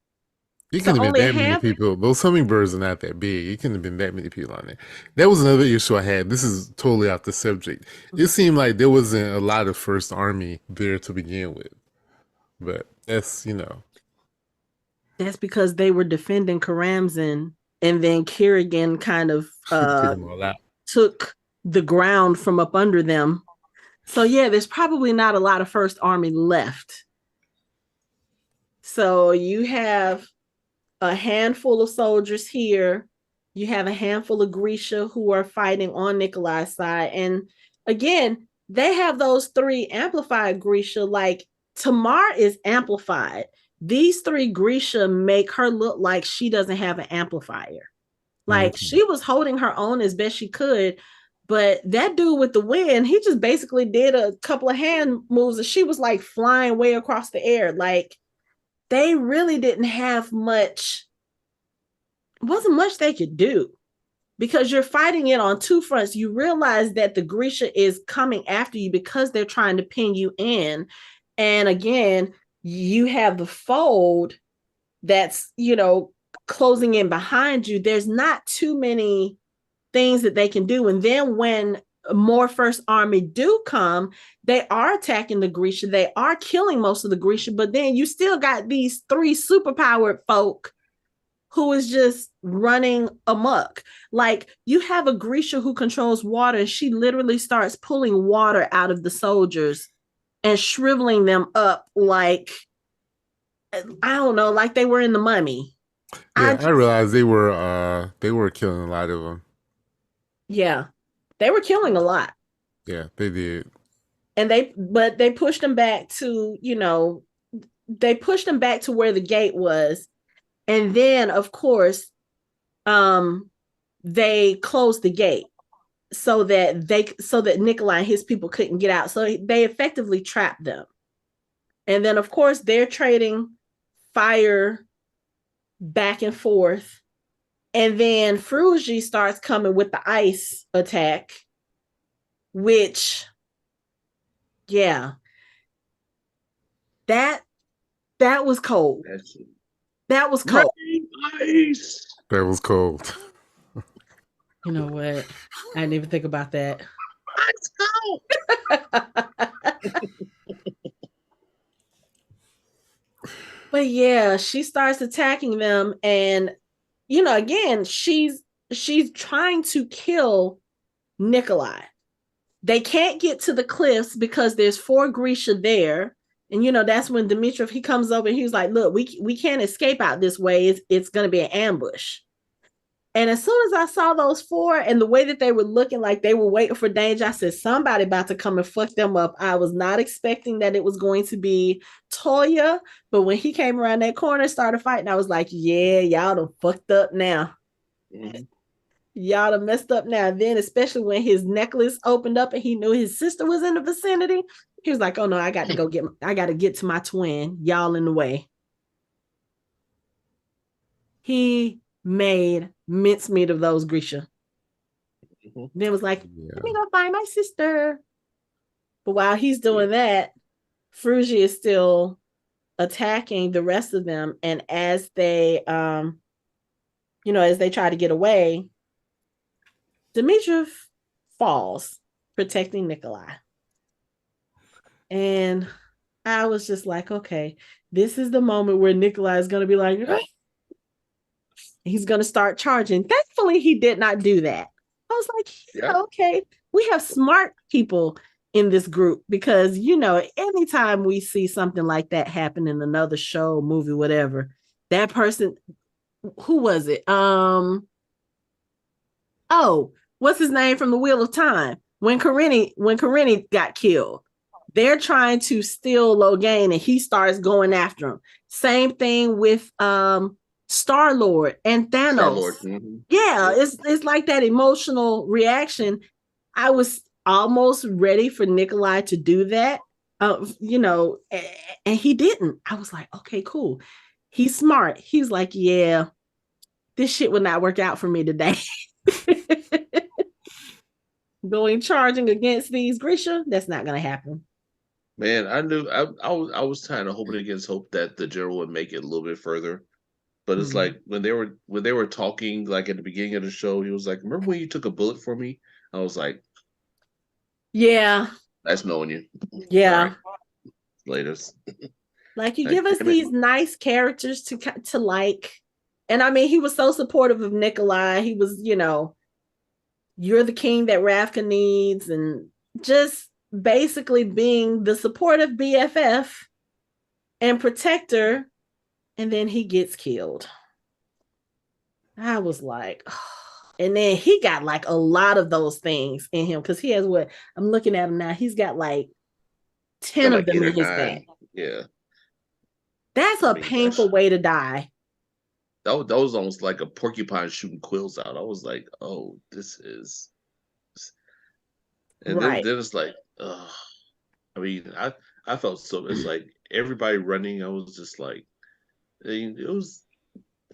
It So couldn't have only been that many half. people. Those hummingbirds are not that big. It couldn't have been that many people on there. That was another issue I had. This is totally off the subject. It seemed like there wasn't a lot of First Army there to begin with. But that's, That's because they were defending Karamzin, and then Kirigan kind of took them all out. took the ground from up under them. So yeah, there's probably not a lot of First Army left. So you have a handful of soldiers here. You have a handful of Grisha who are fighting on Nikolai's side. And again, they have those three amplified Grisha. Like Tamar is amplified. These three Grisha make her look like she doesn't have an amplifier. Like she was holding her own as best she could. But that dude with the wind, he just basically did a couple of hand moves and she was like flying way across the air. Like they really didn't have much. Wasn't much they could do because you're fighting it on two fronts. You realize that the Grisha is coming after you because they're trying to pin you in. And again, you have the fold that's, closing in behind you. There's not too many things that they can do. And then when more First Army do come, they are attacking the Grisha. They are killing most of the Grisha, but then you still got these three superpowered folk who is just running amok. Like you have a Grisha who controls water, and she literally starts pulling water out of the soldiers and shriveling them up like, I don't know, like they were in the Mummy. Yeah, I realized they were killing a lot of them. Yeah, they were killing a lot. Yeah, they did. And they pushed them back to, they pushed them back to where the gate was. And then, of course, they closed the gate so that Nikolai and his people couldn't get out. So they effectively trapped them. And then, of course, they're trading fire back and forth. And then Fruji starts coming with the ice attack, which, yeah, that was cold. That was cold. Ice. That was cold. You know what? I didn't even think about that. Let's go. But yeah, she starts attacking them, and again, she's trying to kill Nikolai. They can't get to the cliffs because there's 4 Grisha there. And that's when Dmitriev, he comes over and he's like, look, we can't escape out this way. It's gonna be an ambush. And as soon as I saw those 4 and the way that they were looking like they were waiting for danger, I said, somebody about to come and fuck them up. I was not expecting that it was going to be Tolya, but when he came around that corner and started fighting, I was like, yeah, y'all done fucked up now. Mm-hmm. Y'all done messed up now. Then, especially when his necklace opened up and he knew his sister was in the vicinity, he was like, oh no, I got to get to my twin. Y'all in the way. He made mincemeat of those Grisha. Mm-hmm. Then was like, let me go find my sister. But while he's doing that, Fruji is still attacking the rest of them. And as they, as they try to get away, Dmitriev falls, protecting Nikolai. And I was just like, okay, this is the moment where Nikolai is going to be like, he's going to start charging. Thankfully, he did not do that. was like, Yeah. yeah, okay. We have smart people in this group because, anytime we see something like that happen in another show, movie, whatever, that person, who was it? Oh, what's his name from the Wheel of Time? When Karini got killed, they're trying to steal Logain and he starts going after him. Same thing with Star-Lord and Thanos. Star-Lord. Mm-hmm. Yeah, it's like that emotional reaction. I was almost ready for Nikolai to do that. And he didn't. I was like, okay, cool. He's smart. He's like, yeah, this shit would not work out for me today. Going charging against these Grisha, that's not gonna happen. Man, I knew I was kind of hoping against hope that the general would make it a little bit further. But it's like when they were talking, like at the beginning of the show, he was like, "Remember when you took a bullet for me?" I was like, Yeah. "That's knowing you." Yeah. Right. Later. Like you give us these nice characters to like, and I mean, he was so supportive of Nikolai. He was, you're the king that Ravka needs, and just basically being the supportive BFF and protector, and then he gets killed. I was like, oh. And then he got like a lot of those things in him because he has what I'm looking at him now. He's got like 10 of them in his back. Yeah. That's a painful way to die. That was almost like a porcupine shooting quills out. I was like, oh, this is. And then it's like, I mean, I felt so. It's like everybody running. I was just like, it was.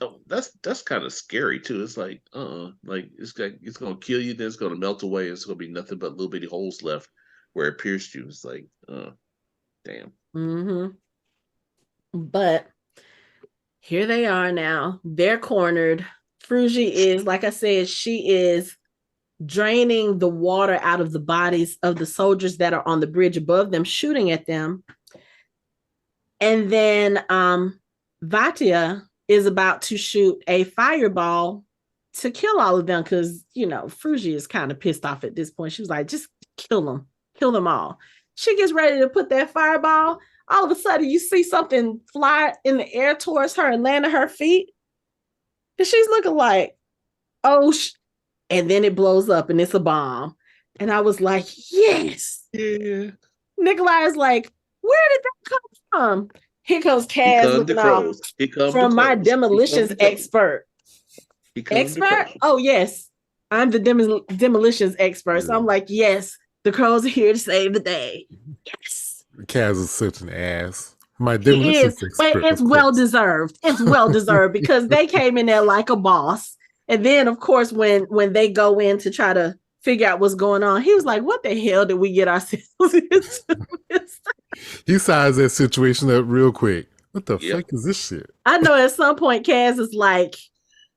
Oh, that's kind of scary too. It's like, like it's gonna kill you, then it's gonna melt away. It's gonna be nothing but little bitty holes left where it pierced you. It's like, damn. Mm-hmm. But here they are now. They're cornered. Fruji is, like I said, she is draining the water out of the bodies of the soldiers that are on the bridge above them, shooting at them. And then Vatia is about to shoot a fireball to kill all of them because, Fruji is kind of pissed off at this point. She was like, just kill them all. She gets ready to put that fireball. All of a sudden, you see something fly in the air towards her and land at her feet. And she's looking like, oh, and then it blows up and it's a bomb. And I was like, yes. Yeah. Nikolai is like, where did that come from? Here comes Kaz looking off from my demolitions expert. Expert? Oh, yes. I'm the demolitions expert. So I'm like, yes, the crows are here to save the day. Yes. Kaz is such an ass. My demolitions expert. But it's well deserved. It's well deserved because they came in there like a boss. And then, of course, when they go in to try to figure out what's going on, he was like, what the hell did we get ourselves into? He sized that situation up real quick. What the fuck is this shit? I know at some point, Kaz is like,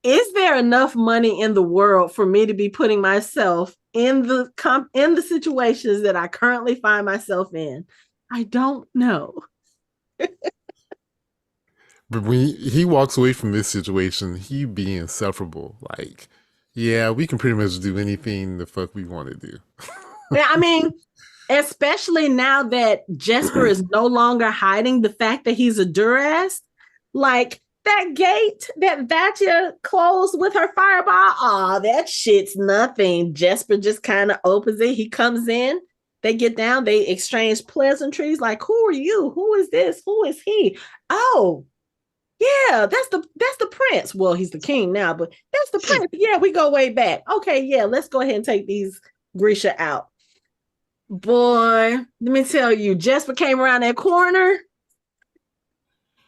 is there enough money in the world for me to be putting myself in the situations that I currently find myself in? I don't know. But when he walks away from this situation, he be insufferable. Like, yeah, we can pretty much do anything the fuck we want to do. Yeah, I mean, especially now that Jesper is no longer hiding the fact that he's a Duras. Like, that gate that Vatia closed with her fireball, that shit's nothing. Jesper just kind of opens it. He comes in. They get down. They exchange pleasantries. Like, who are you? Who is this? Who is he? Oh, yeah, that's the prince. Well, he's the king now, but that's the prince. Yeah, we go way back. Okay, yeah, let's go ahead and take these Grisha out. Boy, let me tell you, Jesper came around that corner.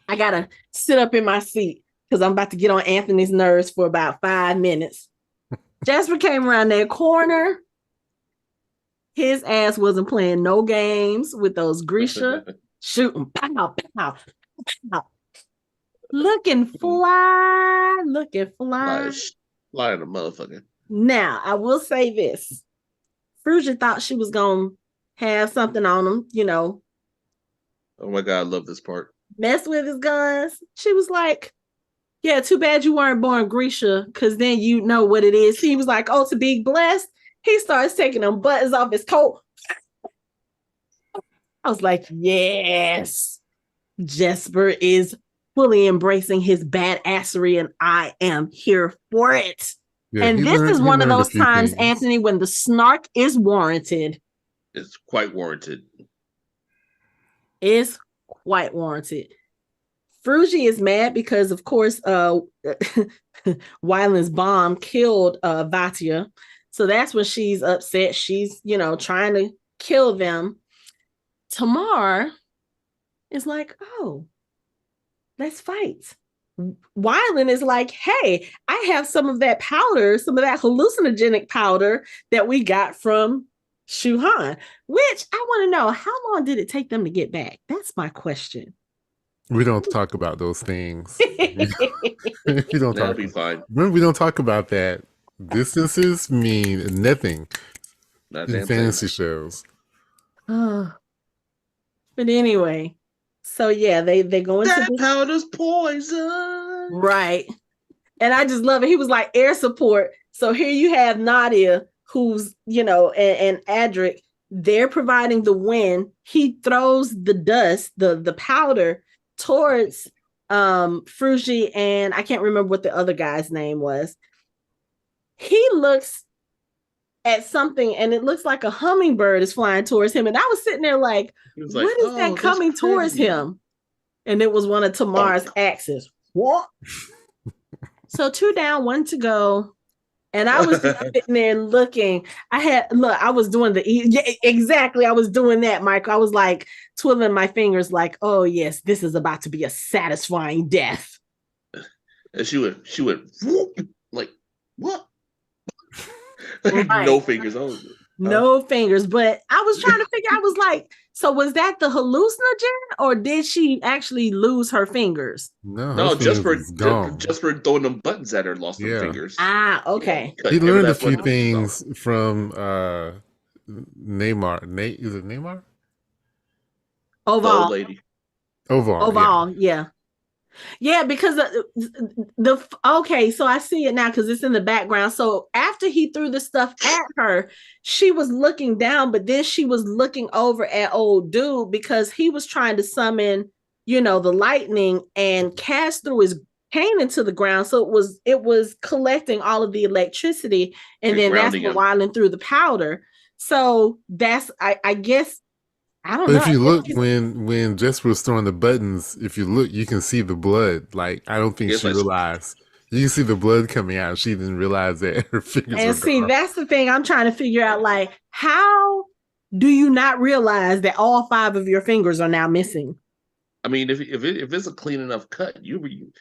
I gotta sit up in my seat because I'm about to get on Anthony's nerves for about 5 minutes. Jesper came around that corner. His ass wasn't playing no games with those Grisha. Shooting, pow, pow, pow. Looking fly. Flying a motherfucker. Now, I will say this. Fruja thought she was going to have something on him, Oh my God, I love this part. Mess with his guns. She was like, Yeah, too bad you weren't born Grisha, because then you know what it is. He was like, oh, to be blessed. He starts taking them buttons off his coat. I was like, yes, Jesper is fully embracing his badassery, and I am here for it. Yeah, And he this is learned. He one of learned a those few times, things. Anthony, when the snark is warranted. It's quite warranted. Is quite warranted. Frugy is mad because, of course, Wyland's bomb killed Vatia. So that's when she's upset. She's, trying to kill them. Tamar is like, oh, let's fight. Wyland is like, hey, I have some of that powder, some of that hallucinogenic powder that we got from Shuhan, which I want to know, how long did it take them to get back? That's my question. We don't talk about those things. We don't That'll talk. be fine. Remember, we don't talk about that. Distances mean nothing Not in damn fantasy thing. shows. But anyway, so yeah, they go into That this, powder's poison. right. And I just love it. He was like air support. So here you have Nadia, who's, and Adric, they're providing the wind. He throws the dust, the powder towards Frugy, and I can't remember what the other guy's name was. He looks at something and it looks like a hummingbird is flying towards him. And I was sitting there like, Like, what is that that's coming towards pretty. him? And it was one of Tamar's axes. What? So 2 down, 1 to go. And I was just sitting there looking. I was doing exactly. I was doing that, Michael. I was like twiddling my fingers like, oh yes, this is about to be a satisfying death. And she went whoop, like, what? Right. No fingers. No fingers. But I was trying to figure, I was like, so was that the hallucinogen or did she actually lose her fingers? No, just for throwing them buttons at her, lost them fingers. Ah, okay. Yeah. He learned a few things from Neymar. Is it Neymar? Oval. The old lady. Oval, yeah. Yeah, because okay, so I see it now because it's in the background. So after he threw the stuff at her, she was looking down, but then she was looking over at old dude because he was trying to summon, the lightning and cast through his cane into the ground. So it was collecting all of the electricity, and then that's what Wyland threw the powder. So that's I guess. I don't know. If you look when Jesper was throwing the buttons, if you look, you can see the blood. Like I don't think she realized. You can see the blood coming out. She didn't realize that her fingers were gone. That's the thing I'm trying to figure out. Like, how do you not realize that all 5 of your fingers are now missing? I mean, if it's a clean enough cut, you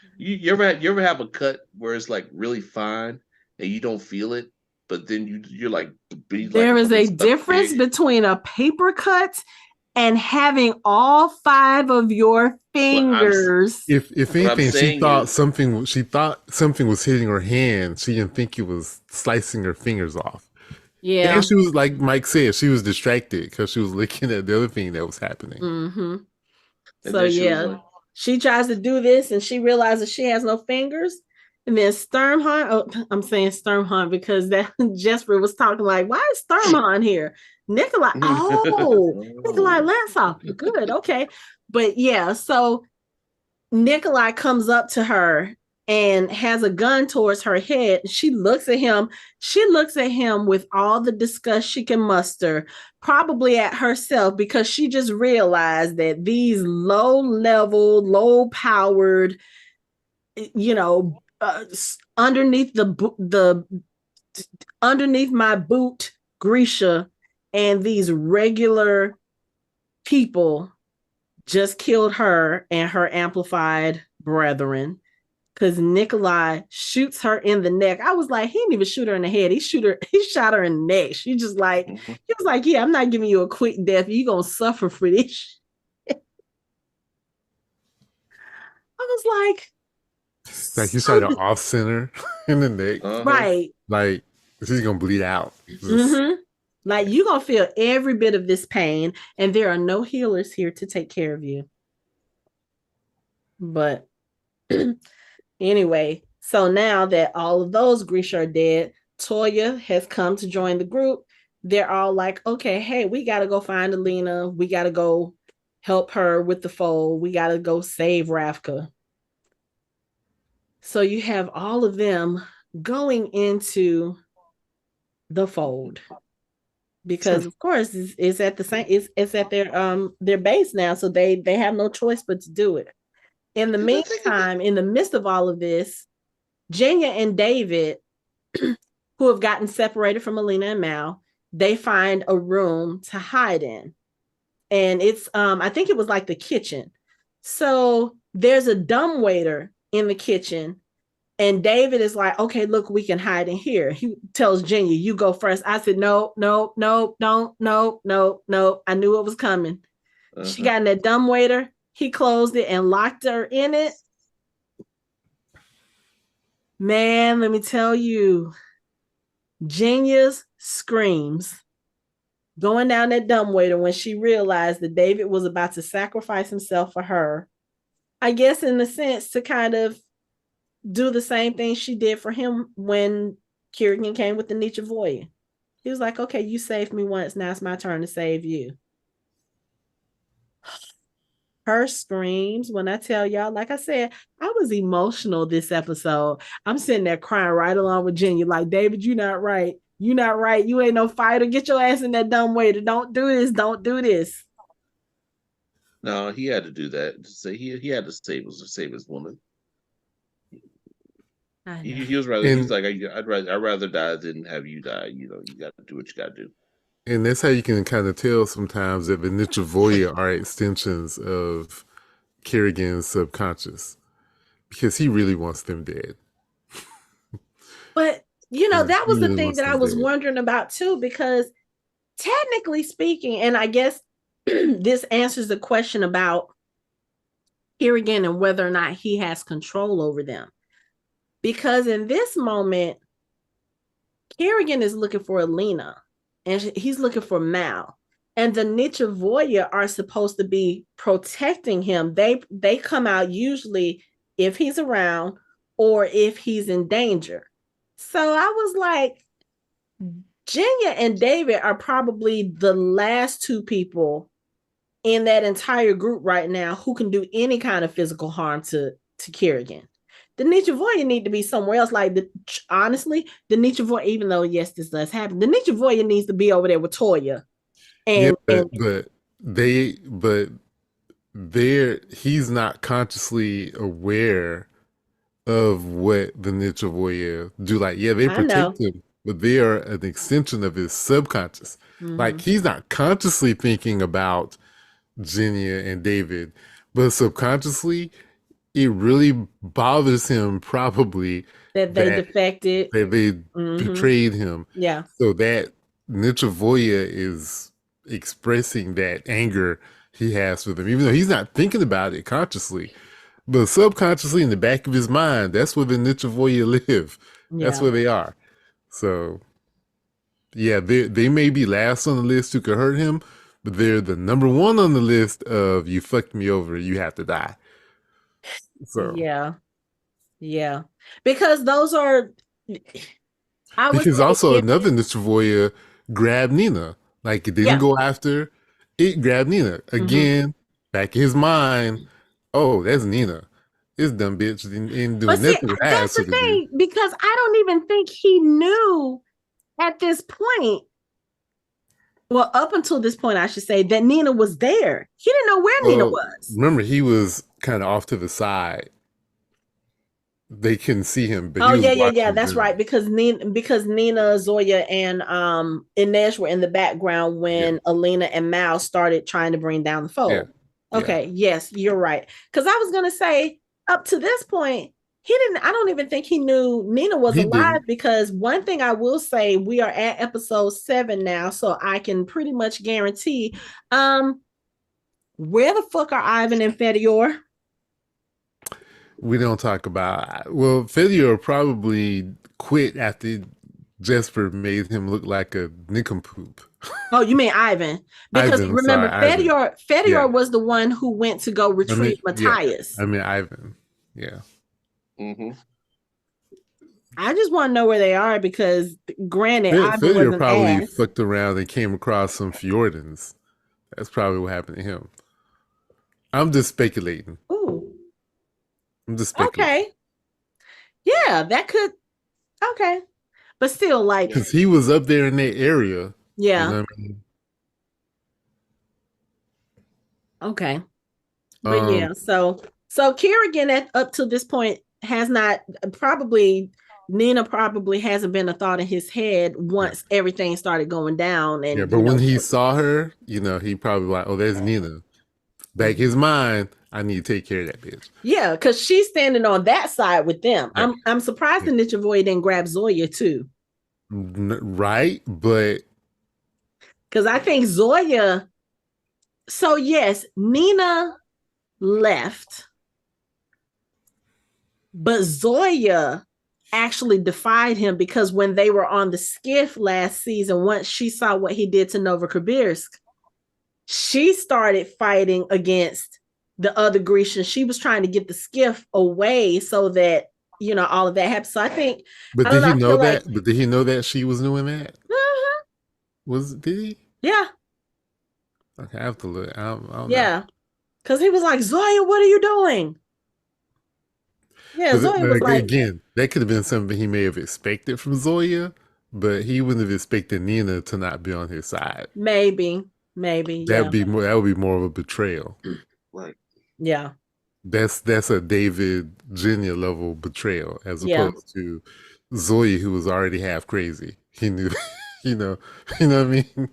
ever have a cut where it's like really fine and you don't feel it, but then you're like, there is a difference between a paper cut and having all 5 of your fingers. If anything, she thought something was hitting her hand. She didn't think it was slicing her fingers off. Yeah. And she was, like Mike said, she was distracted because she was looking at the other thing that was happening. Mm-hmm. So yeah, she tries to do this and she realizes she has no fingers. And then Sturmhorn, I'm saying Sturmhorn because that Jesper was talking like, why is Sturmhorn here? Nikolai, Nikolai Lansoff. Good, okay. But yeah, so Nikolai comes up to her and has a gun towards her head. She looks at him. She looks at him with all the disgust she can muster, probably at herself, because she just realized that these low-level, low-powered, underneath underneath my boot, Grisha, and these regular people just killed her and her amplified brethren. Because Nikolai shoots her in the neck. I was like, he didn't even shoot her in the head. He shot her in the neck. She just like, he was like, yeah, I'm not giving you a quick death. You're gonna suffer for this. I was like he shot her off center in the neck. Right. Like she's gonna bleed out. Like you're gonna feel every bit of this pain, and there are no healers here to take care of you. But Anyway, so now that all of those Grisha are dead, Tolya has come to join the group. They're all like, okay, hey, we got to go find Alina. We got to go help her with the fold. We got to go save Ravka. So you have all of them going into the fold because of course it's at the same it's at their base now, so they have no choice but to do it. In the meantime, in the midst of all of this, Jenya and David, who have gotten separated from Alina and Mal, they find a room to hide in. And it's I think it was like the kitchen. So there's a dumbwaiter in the kitchen. And David is like, okay, look, we can hide in here. He tells Jenya, you go first. I said, no, no, no, don't, no, no, no. I knew it was coming. She got in that dumbwaiter. He closed it and locked her in it. Man, let me tell you, Jenya's screams going down that dumbwaiter when she realized that David was about to sacrifice himself for her. I guess in a sense to kind of do the same thing she did for him when Kirigan came with the Nichavoya. He was like, okay, you saved me once. Now it's my turn to save you. Her screams, when I tell y'all, like I said, I was emotional this episode. I'm sitting there crying right along with Jenya, like, David, you're not right. You're not right. You ain't no fighter. Get your ass in that dumb waiter. Don't do this. Don't do this. No, he had to do that. He had to save his woman. He was rather. He's like, I'd rather die than have you die. You know, you got to do what you got to do. And that's how you can kind of tell sometimes that the Nichavoya are extensions of Kirigan's subconscious, because he really wants them dead. But you know, that was the thing that I was wondering about too, because technically speaking, and I guess this answers the question about Kirigan and whether or not he has control over them. Because in this moment, Kirigan is looking for Alina and he's looking for Mal. And the Nichavoya are supposed to be protecting him. They come out usually if he's around or if he's in danger. So I was like, Jenya and David are probably the last two people in that entire group right now who can do any kind of physical harm to Kirigan. The Nichavoya need to be somewhere else. Like, honestly, the Nichavoya, even though, yes, this does happen, the Nichavoya needs to be over there with Tolya. And, he's not consciously aware of what the Nichavoya do. Like, yeah, they protect him, but they are an extension of his subconscious. Mm-hmm. Like, he's not consciously thinking about Jenya and David, but subconsciously, it really bothers him probably that they defected, that they betrayed him. Yeah. So that Nichavoya is expressing that anger he has for them, even though he's not thinking about it consciously. But subconsciously in the back of his mind, that's where the Nichavoya live. That's where they are. So, yeah, they may be last on the list who could hurt him, but they're the number one on the list of you fucked me over, you have to die. So yeah, because those are. Because also another Nichavoya grabbed Nina, like it didn't go after it. Grabbed Nina again, back in his mind. Oh, that's Nina. This dumb bitch didn't do nothing. That's the thing, because I don't even think he knew at this point. Well, up until this point, I should say that Nina was there. He didn't know where Nina was. Remember, he was kind of off to the side. They couldn't see him. But yeah. That's right. Because Nina, Zoya, and Inej were in the background when Alina and Mal started trying to bring down the fold. Yeah. Okay. Yes, you're right. Because I was gonna say, up to this point, he didn't. I don't even think he knew Nina was alive. Because one thing I will say, we are at episode 7 now, so I can pretty much guarantee. Where the fuck are Ivan and Fedior? We don't talk about. Well, Fedior probably quit after Jesper made him look like a nincompoop. Oh, you mean Ivan? Because remember, Fedior was the one who went to go retrieve Matthias. I mean Ivan. Yeah. Mm-hmm. I just want to know where they are because, granted, Ivan was Failure an probably ass. fucked around and came across some Fjordans. That's probably what happened to him. I'm just speculating. Ooh, I'm just speculating. okay. Yeah, that could. Okay. But still, like, Because he was up there in that area. You yeah, know what I mean? okay. But Um, yeah, so Kirigan up to this point has not probably Nina probably hasn't been a thought in his head yeah. once everything started going down, Yeah, and but when he saw her, he probably like, oh, there's Nina. Back his mind, I need to take care of that bitch. yeah, because she's standing on that side with them. Yeah. I'm surprised Yeah. the Ninja Boy didn't grab Zoya too, Right, but because I think Zoya. So yes, Nina left, but Zoya actually defied him because when they were on the skiff last season, once she saw what he did to Novosibirsk, she started fighting against the other Grecians. She was trying to get the skiff away so that all of that happened. So I think but I don't did know. he I know feel like that? But did he know that she was doing that? mhm, Did he? yeah, Okay, I have to look. I don't know. yeah, because he was like, Zoya, what are you doing? Yeah, Zoya But was like, again, that could have been something he may have expected from Zoya, but he wouldn't have expected Nina to not be on his side. maybe, yeah, That would be more of a betrayal. Right. yeah, That's a David Jr. level betrayal as yeah. opposed to Zoya, who was already half crazy. He knew, you know, you know what I mean.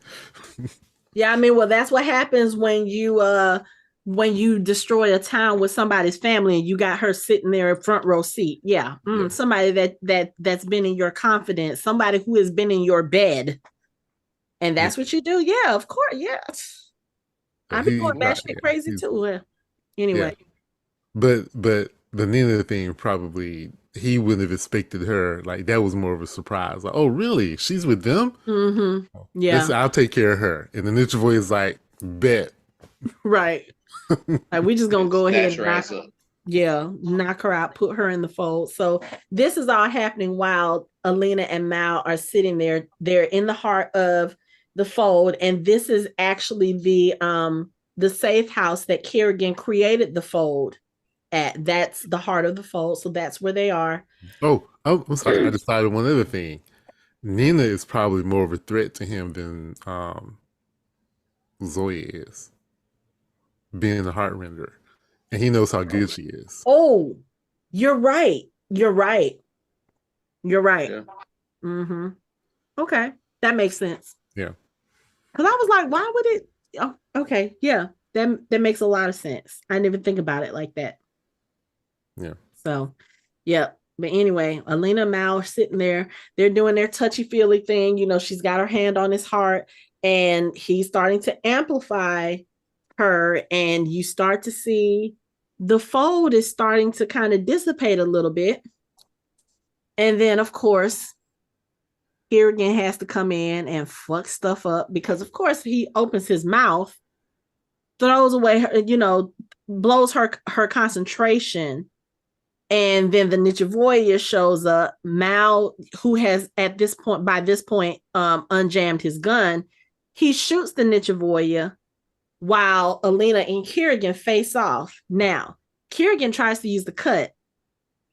Yeah, I mean, well, that's what happens when you destroy a town with somebody's family and you got her sitting there in front row seat. Yeah. Yeah. Somebody that's been in your confidence, somebody who has been in your bed. And Yeah. that's what you do. Yeah, of course. Yeah. Yeah, I'd be going batshit yeah, crazy too. yeah. Anyway. But the Nina thing probably he wouldn't have expected her. Like that was more of a surprise. Like, oh really? She's with them? Mm-hmm. This Yeah. I'll take care of her. And the Ninja Boy is like, bet. Right. Like we just gonna go ahead Snatch and her ass up. knock her out, put her in the fold. So this is all happening while Alina and Mal are sitting there. They're in the heart of the fold, and this is actually the safe house that Kirigan created the fold at. That's the heart of the fold. So that's where they are. I'm sorry. I decided one other thing. Nina is probably more of a threat to him than Zoya is, being the heart render. And he knows how good she is. Oh, you're right. You're right. You're right. Yeah. Mm-hmm. Okay. That makes sense. Yeah. Because I was like, why would it? Oh, okay. Yeah. That makes a lot of sense. I didn't even think about it like that. Yeah. So, yeah. But anyway, Alina and Mal are sitting there. They're doing their touchy-feely thing. She's got her hand on his heart, and he's starting to amplify her. And you start to see the fold is starting to kind of dissipate a little bit. And then, of course, Kirigan has to come in and fuck stuff up because, of course, he opens his mouth, throws away her, blows her concentration. And then the Nichavoya shows up. Mal, who has by this point, unjammed his gun, he shoots the Nichavoya while Alina and Kirigan face off. Now, Kirigan tries to use the cut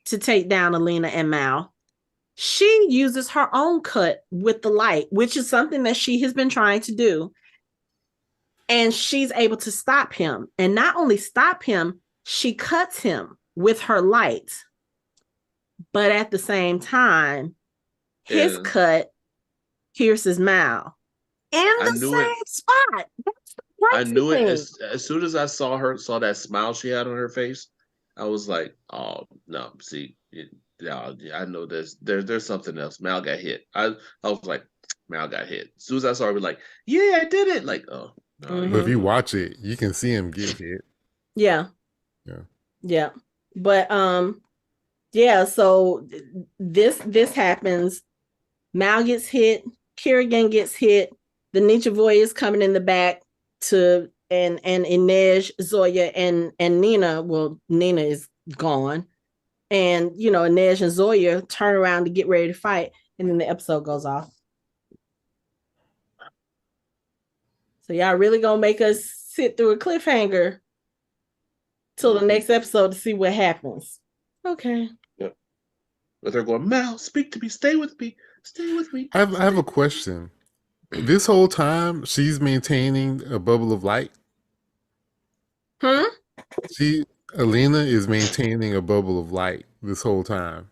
to take down Alina and Mal. She uses her own cut with the light, which is something that she has been trying to do. And she's able to stop him. And not only stop him, she cuts him with her light. But at the same time, his cut pierces Mal in the same spot. That's the I knew it thing. as soon as I saw that smile she had on her face. I was like, oh no, see, I know there's something else. Mal got hit. I was like, Mal got hit. As soon as I saw her, I was like, yeah, I did it. Like, oh no. Mm-hmm. But if you watch it, you can see him get hit. Yeah. Yeah. Yeah. But yeah, so this happens. Mal gets hit, Kirigan gets hit, the Nichavoy is coming in the back to and Inej, Zoya, and Nina. Well, Nina is gone. and Inej and Zoya turn around to get ready to fight, and then the episode goes off. So y'all really gonna make us sit through a cliffhanger till the next episode to see what happens? Okay. Yep. But they're going, Mal, speak to me, stay with me, stay with me. I have a question. This whole time, she's maintaining a bubble of light. Alina is maintaining a bubble of light this whole time,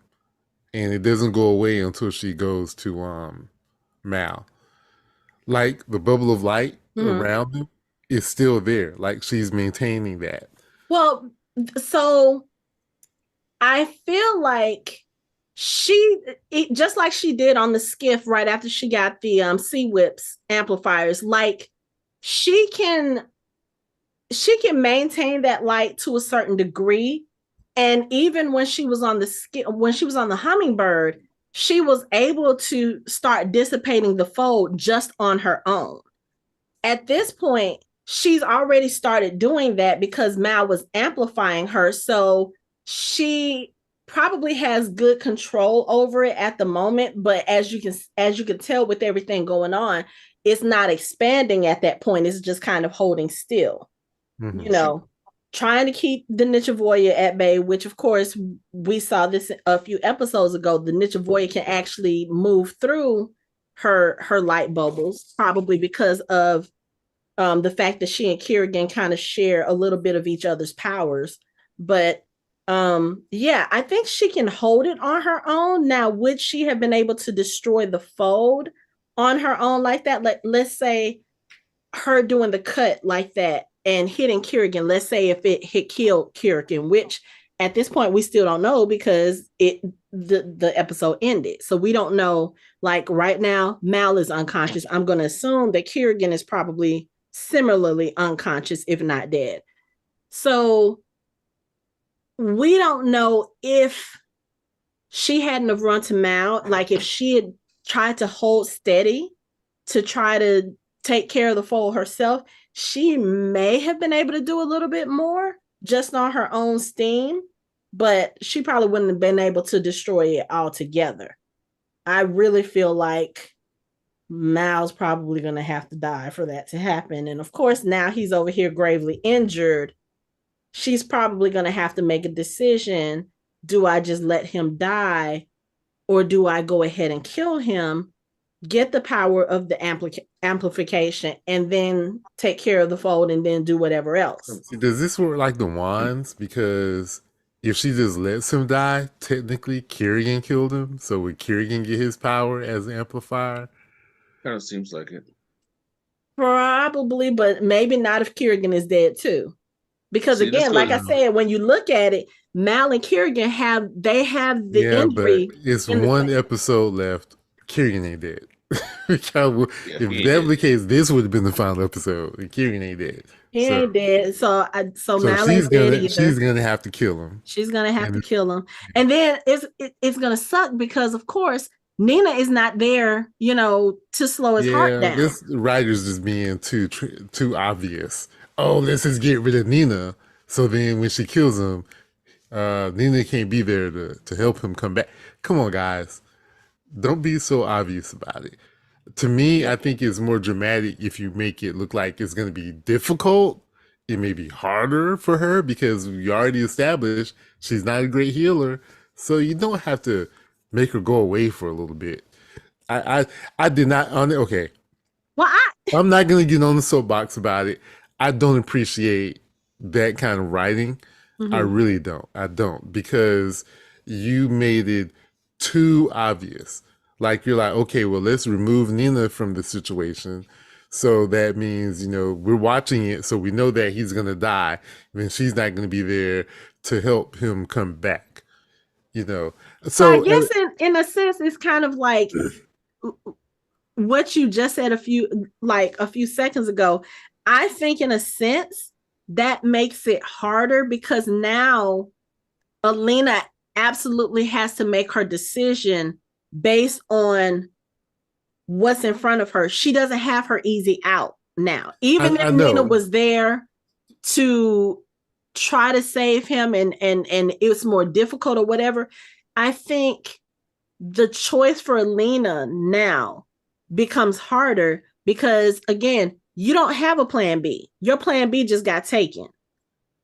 and it doesn't go away until she goes to Mal. Like the bubble of light around him is still there. Like she's maintaining that. Well, so I feel like just like she did on the skiff right after she got the sea whips amplifiers, like she can maintain that light to a certain degree. And even when she was on the hummingbird, she was able to start dissipating the fold just on her own. At this point, she's already started doing that because Mal was amplifying her. So she probably has good control over it at the moment. But as you can tell with everything going on, it's not expanding at that point. It's just kind of holding still. Trying to keep the Nichavoya at bay, which of course we saw this a few episodes ago. The Nichavoya can actually move through her light bubbles, probably because of the fact that she and Kirigan kind of share a little bit of each other's powers. But I think she can hold it on her own. Now, would she have been able to destroy the fold on her own like that? Let's say her doing the cut like that and hitting Kirigan, let's say if it had killed Kirigan, which at this point we still don't know because the episode ended. So we don't know, like right now, Mal is unconscious. I'm going to assume that Kirigan is probably similarly unconscious, if not dead. So we don't know if she hadn't have run to Mal, like if she had tried to hold steady to try to take care of the foal herself, she may have been able to do a little bit more just on her own steam, but she probably wouldn't have been able to destroy it altogether. I really feel like Mal's probably going to have to die for that to happen. And of course, now he's over here gravely injured. She's probably going to have to make a decision. Do I just let him die or do I go ahead and kill him, get the power of the amplification, and then take care of the fold and then do whatever else? Does this work like the wands? Because if she just lets him die, technically Kirigan killed him. So would Kirigan get his power as an amplifier? Kind of seems like it. Probably, but maybe not if Kirigan is dead too. Because again, like I said, when you look at it, Mal and Kirigan have the injury. But it's one episode left. Kirigan ain't dead. If that was the case, this would have been the final episode. And Kirigan ain't dead. He ain't dead. So Mal ain't dead either. She's gonna have to kill him. She's gonna have to kill him, and then it's gonna suck because of course Nina is not there, to slow his heart down. This writer's just being too obvious. Oh, let's just get rid of Nina. So then when she kills him, Nina can't be there to help him come back. Come on, guys. Don't be so obvious about it. To me, I think it's more dramatic if you make it look like it's going to be difficult. It may be harder for her because we already established she's not a great healer. So you don't have to make her go away for a little bit. I did not okay. Well, I'm not going to get on the soapbox about it. I don't appreciate that kind of writing. Mm-hmm. I really don't. I don't, because you made it too obvious. Like you're like, okay, well, let's remove Nina from the situation. So that means, we're watching it. So we know that he's going to die. And then she's not going to be there to help him come back, So I guess in a sense, it's kind of like what you just said a few seconds ago. I think in a sense that makes it harder because now Alina absolutely has to make her decision based on what's in front of her. She doesn't have her easy out now. Even if Nina was there to try to save him and it's more difficult or whatever. I think the choice for Alina now becomes harder because, again, you don't have a plan B. Your plan B just got taken.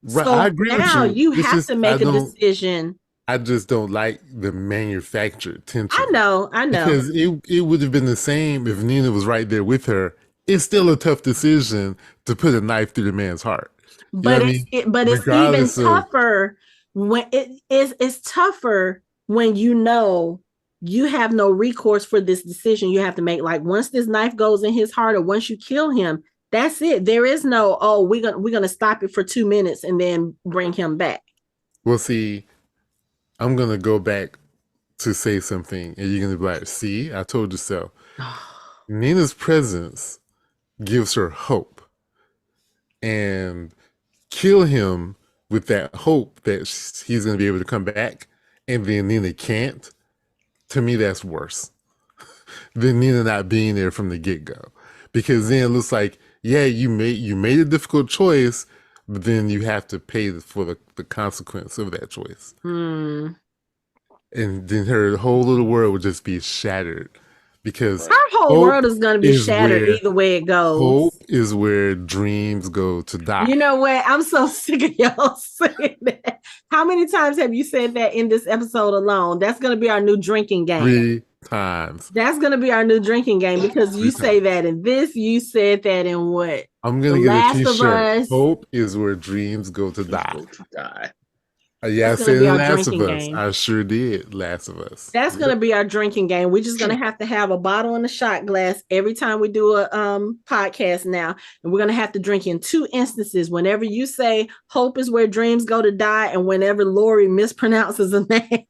Right, I So agree with now you. you It's have just to make a decision. I just don't like the manufactured I tension know. because it would have been the same if Nina was right there with her. It's still a tough decision to put a knife through the man's heart. You know But what I mean? it's even Regardless of tougher when it's tougher when you know you have no recourse for this decision you have to make. Like once this knife goes in his heart or once you kill him, that's it. There is no, oh, we're gonna stop it for 2 minutes and then bring him back. well, see, I'm gonna go back to say something, and you're gonna be like, "See, I told you so." Nina's presence gives her hope, and kill him with that hope that he's gonna be able to come back, and then Nina can't. To me, that's worse than Nina not being there from the get go, because then it looks like, yeah, you made a difficult choice, but then you have to pay for the consequence of that choice. And then her whole little world would just be shattered because Our whole hope world is going to be is shattered where either way it goes. hope is where dreams go to die. You know what? I'm so sick of y'all saying that. How many times have you said that in this episode alone? That's going to be our new drinking game. 3 times. That's going to be our new drinking game because you 3 say times. that in this, you said that in what? I'm The gonna get a Last of T-shirt. Us. Hope is where dreams go to die. Go to die. Yeah, I That's going to said be in our Last of drinking Us. game. I sure did. Last of Us. That's going to be our drinking game. We're just going to have a bottle and a shot glass every time we do a podcast now. And we're going to have to drink in 2 instances. Whenever you say hope is where dreams go to die and whenever Lori mispronounces a name.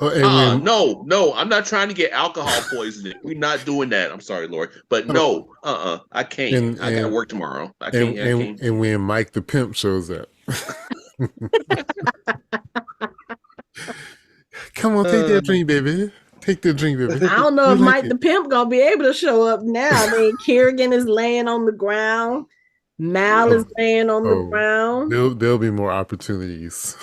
No, I'm not trying to get alcohol poisoning. We're not doing that. I'm sorry, Lori. But no, I can't. I gotta work tomorrow. I can't. And when Mike the Pimp shows up. Come on, take that drink, baby. Take the drink, baby. I don't know if Mike the Pimp gonna be able to show up now. I mean, Kirigan is laying on the ground. Mal is laying on the ground. There'll be more opportunities.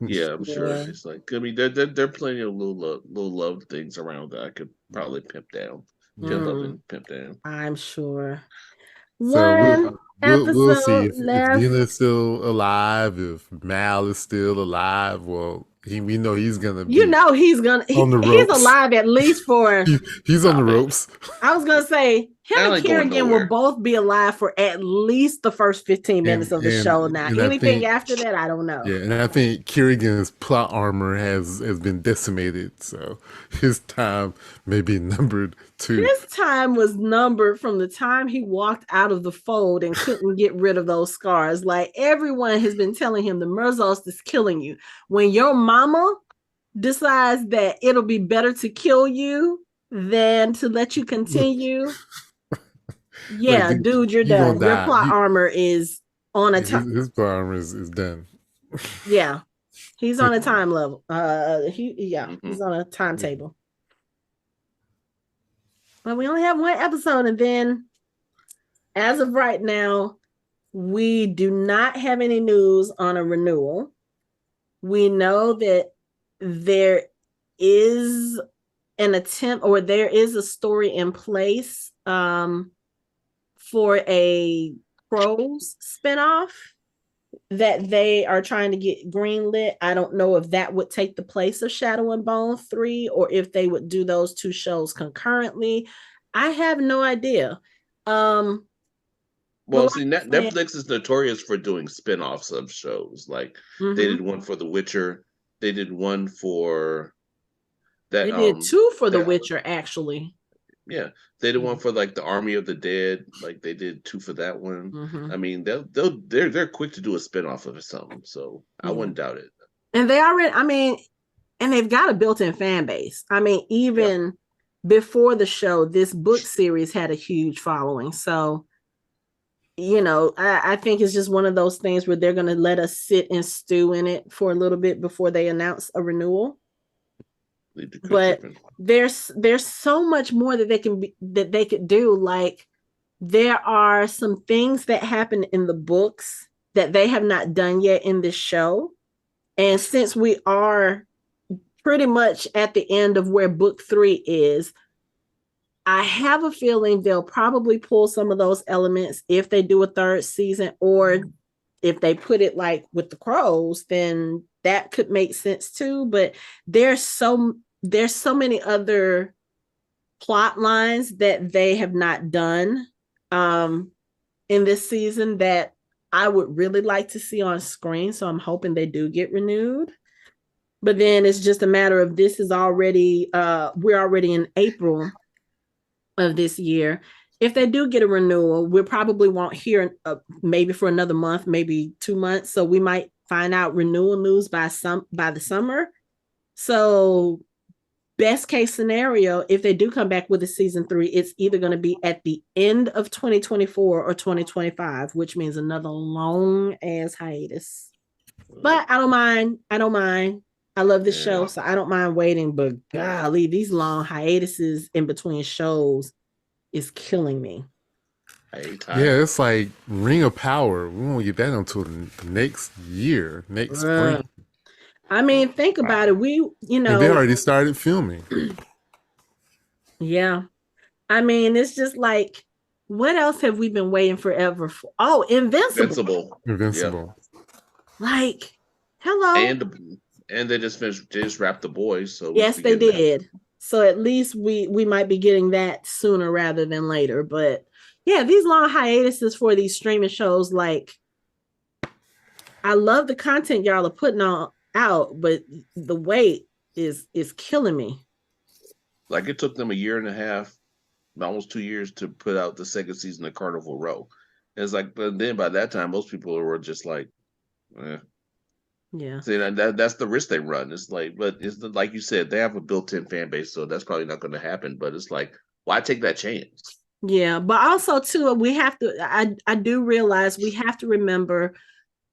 Yeah, I'm sure. It's like, I mean, there are plenty of little love things around that I could probably pimp down. Pimp down. I'm sure. So we'll see if left. Nina's still alive, if Mal is still alive. Well, we know he's gonna be. You know he's gonna. He's alive at least for. He's on the ropes. I was gonna say him and Kirigan will both be alive for at least the first 15 minutes of the show. Now, anything after that, I don't know. Yeah, and I think Kirigan's plot armor has been decimated, so his time may be numbered too. His time was numbered from the time he walked out of the fold and couldn't get rid of those scars. Like everyone has been telling him, the Merzos is killing you. When your mama decides that it'll be better to kill you than to let you continue. Yeah, like, dude, you're done. Your plot armor is on a time. His plot armor is done. Yeah, he's on a time level. He's on a timetable. But we only have 1 episode, and then as of right now, we do not have any news on a renewal. We know that there is an attempt, or there is a story in place for a Crows spinoff that they are trying to get greenlit. I don't know if that would take the place of Shadow and Bone 3 or if they would do those 2 shows concurrently. I have no idea. Well, see, Netflix is notorious for doing spinoffs of shows. Like they did one for The Witcher. They did one for that. They did 2 for The Witcher, actually. Yeah, they did one for like the Army of the Dead. Like they did 2 for that one. I mean, they're quick to do a spinoff of something. So I wouldn't doubt it. And they already, I mean, and they've got a built-in fan base. I mean, even before the show, this book series had a huge following. So, you know, I think it's just one of those things where they're going to let us sit and stew in it for a little bit before they announce a renewal. But there's so much more that they could do. Like there are some things that happen in the books that they have not done yet in this show. And since we are pretty much at the end of where book 3 is, I have a feeling they'll probably pull some of those elements if they do a third season, or if they put it like with the crows, then that could make sense too. But there's so many other plot lines that they have not done in this season that I would really like to see on screen. So I'm hoping they do get renewed. But then it's just a matter of this is already we're already in April of this year. If they do get a renewal, we probably won't hear maybe for another month, maybe 2 months. So we might find out renewal news by the summer. So best case scenario, if they do come back with a season 3, it's either going to be at the end of 2024 or 2025, which means another long ass hiatus. But I don't mind. I love this show, so I don't mind waiting. But golly, these long hiatuses in between shows is killing me. Yeah, it's like Ring of Power. We won't get that until next year, next spring. I mean, think about it. And they already started filming. Yeah. I mean, it's just like, what else have we been waiting forever for? Oh, Invincible. Yep. Like, hello. And they just wrapped The Boys. So yes, they did. So at least we might be getting that sooner rather than later. But yeah, these long hiatuses for these streaming shows, like, I love the content y'all are putting out, but the wait is killing me. Like, it took them 1.5 years, almost 2 years, to put out the second season of Carnival Row. And it's like, but then by that time, most people were just like, yeah. See, that's the risk they run. It's like, but it's like you said, they have a built-in fan base, so that's probably not going to happen. But it's like, why take that chance? Yeah, but also too, we have to. I do realize we have to remember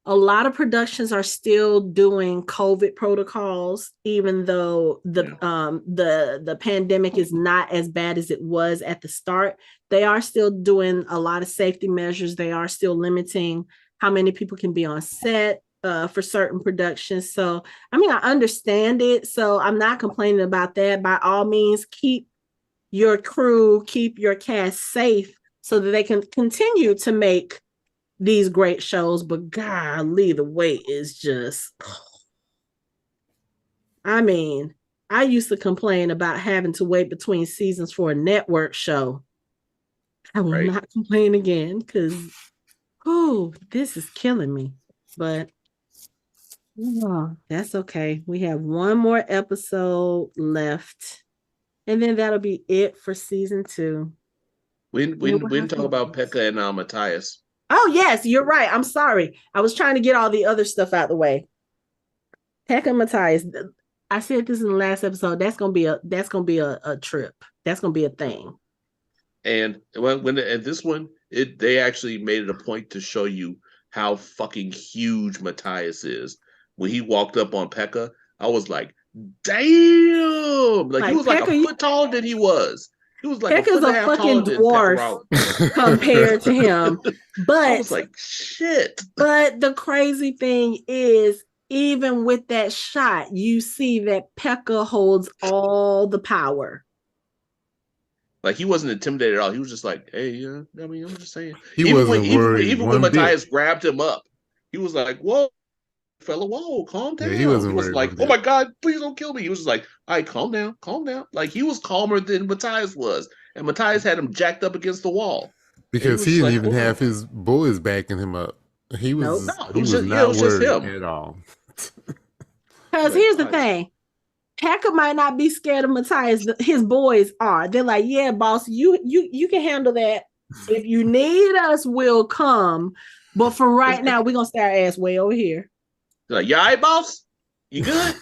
a lot of productions are still doing COVID protocols, even though the pandemic is not as bad as it was at the start. They are still doing a lot of safety measures. They are still limiting how many people can be on set for certain productions. So, I mean, I understand it. So I'm not complaining about that. By all means, keep your crew, keep your cast safe so that they can continue to make these great shows. But golly, the wait is just, I mean, I used to complain about having to wait between seasons for a network show. I will not complain again because, this is killing me. But that's okay. We have one more episode left, and then that'll be it for season 2. We didn't talk about Pekka and Matthias. Oh yes, you're right. I'm sorry. I was trying to get all the other stuff out of the way. Pekka and Matthias. I said this in the last episode. That's gonna be a trip. That's gonna be a thing. And when at this one, they actually made it a point to show you how fucking huge Matthias is. When he walked up on Pekka, I was like, damn! Like he was Pekka, like a foot taller than he was. He was like Pekka's a fucking dwarf compared to him. But I was like, shit. But the crazy thing is, even with that shot, you see that Pekka holds all the power. Like, he wasn't intimidated at all. He was just like, hey, I mean, I'm just saying. He wasn't worried. Even when Matthias grabbed him up, he was like, whoa, fella, whoa, calm down. Yeah, he wasn't was like, oh my God, please don't kill me. He was just like, all right, calm down. Like, he was calmer than Matthias was. And Matthias had him jacked up against the wall. Because he didn't even have his boys backing him up. He was, he was not worried at all. Because here's the thing. Pekka might not be scared of Matthias. His boys are. They're like, yeah, boss, you can handle that. If you need us, we'll come. But for right now, we're going to stay our ass way over here. They're like, you all right, boss? You good?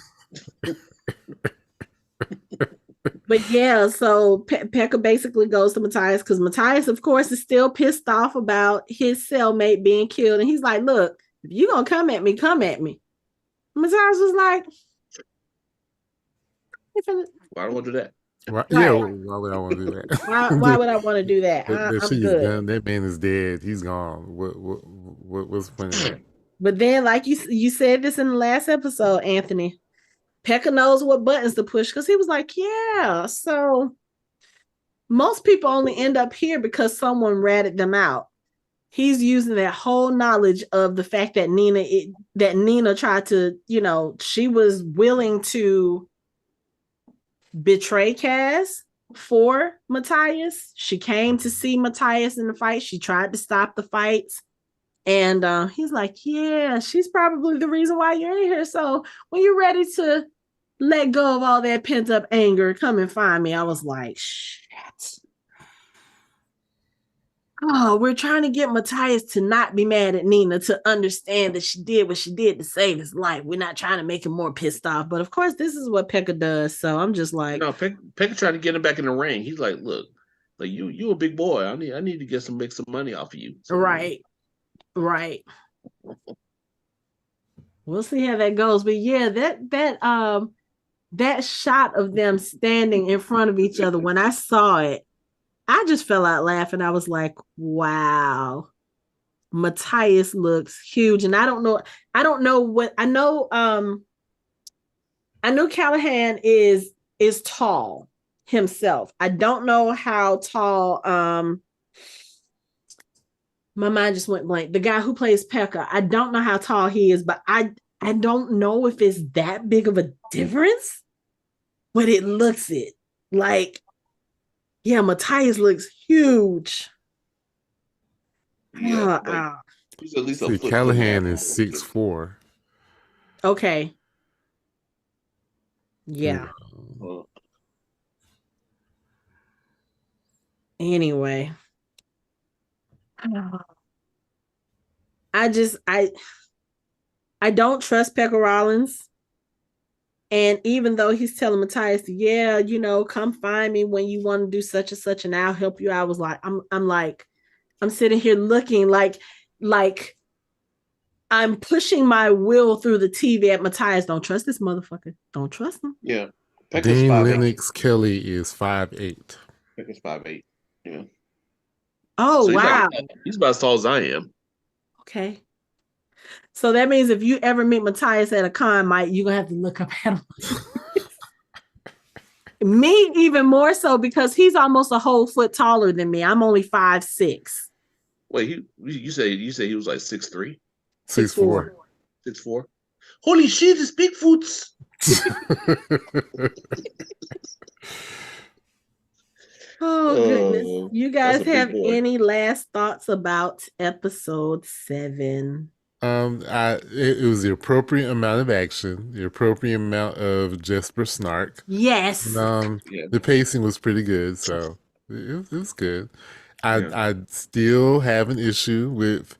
But yeah, so Pekka basically goes to Matthias because Matthias, of course, is still pissed off about his cellmate being killed. And he's like, look, if you're going to come at me, come at me. Matthias was like, why do I want to do that? Right. Yeah, why would I want to do that? Why would I want to do that? I'm good. Done. That man is dead. He's gone. what's funny about it? But then, like you said this in the last episode, Anthony, Pekka knows what buttons to push because he was like, yeah. So most people only end up here because someone ratted them out. He's using that whole knowledge of the fact that Nina tried to, she was willing to betray Cass for Matthias. She came to see Matthias in the fight. She tried to stop the fights. And he's like, yeah, she's probably the reason why you're in here. So when you're ready to let go of all that pent up anger, come and find me. I was like, shit. Oh, we're trying to get Matthias to not be mad at Nina, to understand that she did what she did to save his life. We're not trying to make him more pissed off. But of course, this is what Pekka does. So I'm just like, no, Pekka tried to get him back in the ring. He's like, look, like you a big boy. I need to make some money off of you. So, right. We'll see how that goes. But yeah, that shot of them standing in front of each other, when I saw it, I just fell out laughing. I was like, wow. Matthias looks huge. And I don't know what I know. I know Callahan is tall himself. I don't know how tall. My mind just went blank. The guy who plays Pekka, I don't know how tall he is, but I don't know if it's that big of a difference, but it looks it. Like, yeah, Matthias looks huge. Yeah, he's at least a foot. Callahan is 6'4". Okay. Yeah. Anyway. I don't trust Pekka Rollins. And even though he's telling Matthias, yeah, come find me when you want to do such and such, and I'll help you, I was like, I'm sitting here looking like I'm pushing my will through the TV at Matthias. Don't trust this motherfucker. Don't trust him. Yeah. Dean Lennox Kelly is 5'8". Pekka's 5'8". Yeah. Oh, so wow. He's about as tall as I am. Okay. So that means if you ever meet Matthias at a con, Mike, you're going to have to look up at him. Me even more so because he's almost a whole foot taller than me. I'm only 5'6". Wait, you say he was like 6'3"? 6'4". 6'4"? Holy shit, it's Bigfoots. Oh, goodness. You guys have any last thoughts about episode 7? It was the appropriate amount of action, the appropriate amount of Jesper snark. Yes. And, the pacing was pretty good, so it was good. I still have an issue with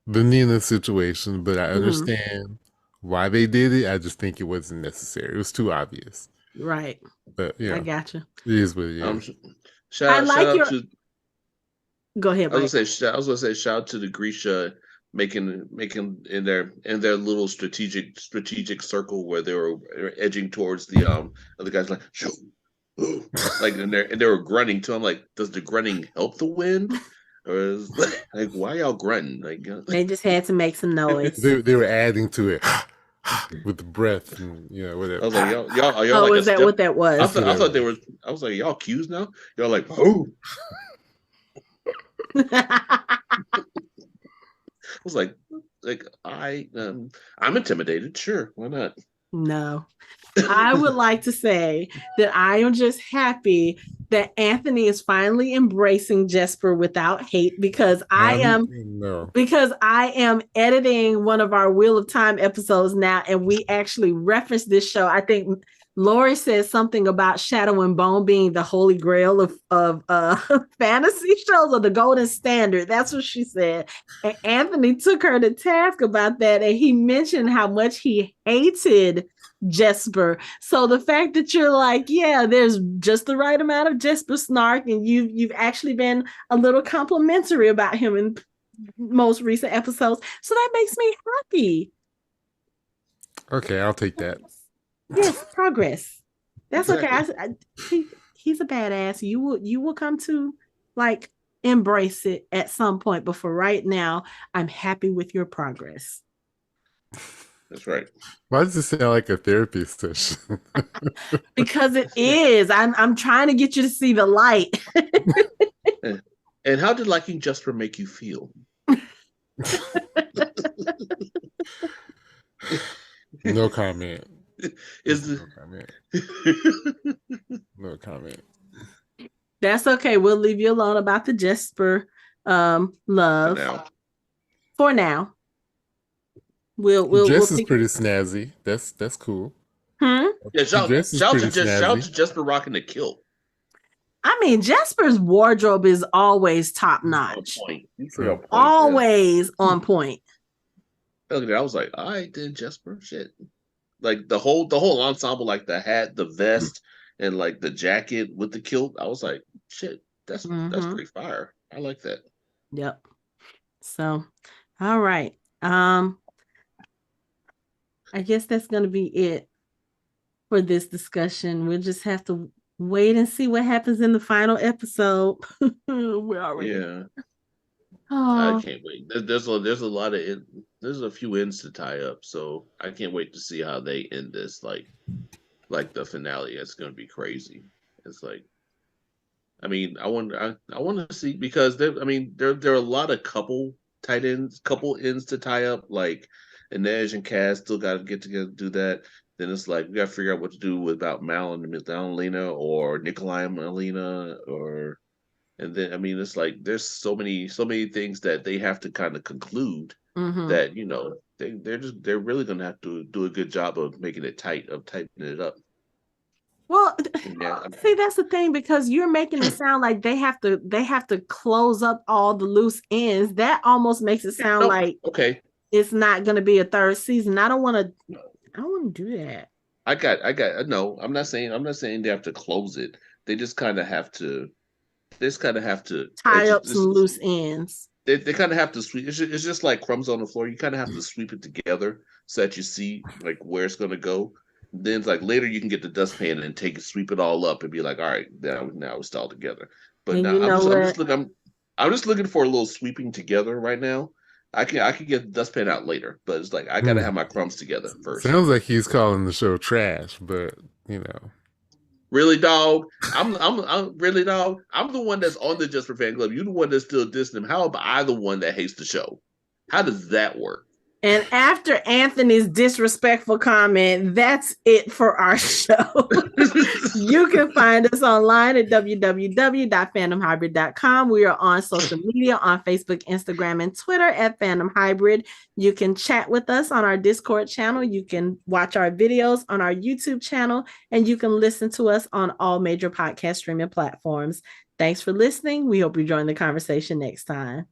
the Nina situation, but I understand why they did it. I just think it wasn't necessary. It was too obvious. Right. But yeah, I gotcha. It is what it is. Shout out to. Go ahead. I was gonna say shout out to the Grisha making in their little strategic circle where they were edging towards the other guys, like shoot, like and they were grunting too. I'm like, does the grunting help the wind, or is, like why y'all grunting? Like they just had to make some noise. They were adding to it with the breath and whatever. I was like, y'all are y'all oh, like is that what that was? I thought they were. I was like, y'all cues now. Y'all like, oh. I was like I'm intimidated. Sure, why not? No, I would like to say that I am just happy that Anthony is finally embracing Jesper without hate because I am editing one of our Wheel of Time episodes now, and we actually referenced this show. I think Lori said something about Shadow and Bone being the holy grail of fantasy shows, or the golden standard. That's what she said. And Anthony took her to task about that, and he mentioned how much he hated Jesper. So the fact that you're like, yeah, there's just the right amount of Jesper snark, and you've actually been a little complimentary about him in most recent episodes, so that makes me happy. Okay, I'll take that. Yes, progress. That's exactly. Okay. He's a badass. You will come to like embrace it at some point. But for right now, I'm happy with your progress. That's right. Why does it sound like a therapy session? Because it is. I'm trying to get you to see the light. And how did liking Jesper make you feel? No comment. Is no comment. No comment. That's okay. We'll leave you alone about the Jesper love for now. We'll dress is pretty snazzy. That's cool. Yeah, shout to Jesper rocking the kilt. I mean, Jesper's wardrobe is always top notch. On point. Always on point. Look at that. I was like, all right, then Jesper, shit. Like the whole ensemble, like the hat, the vest, and like the jacket with the kilt. I was like, shit, that's pretty fire. I like that. Yep. So, all right. I guess that's gonna be it for this discussion. We'll just have to wait and see what happens in the final episode. We're already. Yeah. Oh. I can't wait. There's a few ends to tie up, so I can't wait to see how they end this. Like the finale, it's gonna be crazy. It's like, I mean, I want to see, because there are a lot of couple ends to tie up. Like Inej and Cass still got to get together to do that. Then it's like we got to figure out what to do about Mal and Alina, or Nikolai and Alina, and then it's like there's so many things that they have to kind of conclude that they're really gonna have to do a good job of making it tightening it up. Well, see, that's the thing, because you're making it sound like they have to close up all the loose ends. That almost makes it sound like it's not going to be a third season. I don't want to do that. No, I'm not saying they have to close it. They just kind of have to. Tie up some loose ends. They kind of have to sweep. It's just like crumbs on the floor. You kind of have to sweep it together so that you see like where it's going to go. Then it's like later you can get the dustpan and sweep it all up and be like, all right, now it's all together. But now I'm just looking for a little sweeping together right now. I can get the dustpan out later, but it's like I gotta have my crumbs together first. Sounds like he's calling the show trash, but Really, dog? I'm really, dog. I'm the one that's on the Just for Fan Club. You're the one that's still dissing him. How about I the one that hates the show? How does that work? And after Anthony's disrespectful comment, that's it for our show. You can find us online at www.fandomhybrid.com. We are on social media on Facebook, Instagram, and Twitter at Fandom Hybrid. You can chat with us on our Discord channel. You can watch our videos on our YouTube channel, and you can listen to us on all major podcast streaming platforms. Thanks for listening. We hope you join the conversation next time.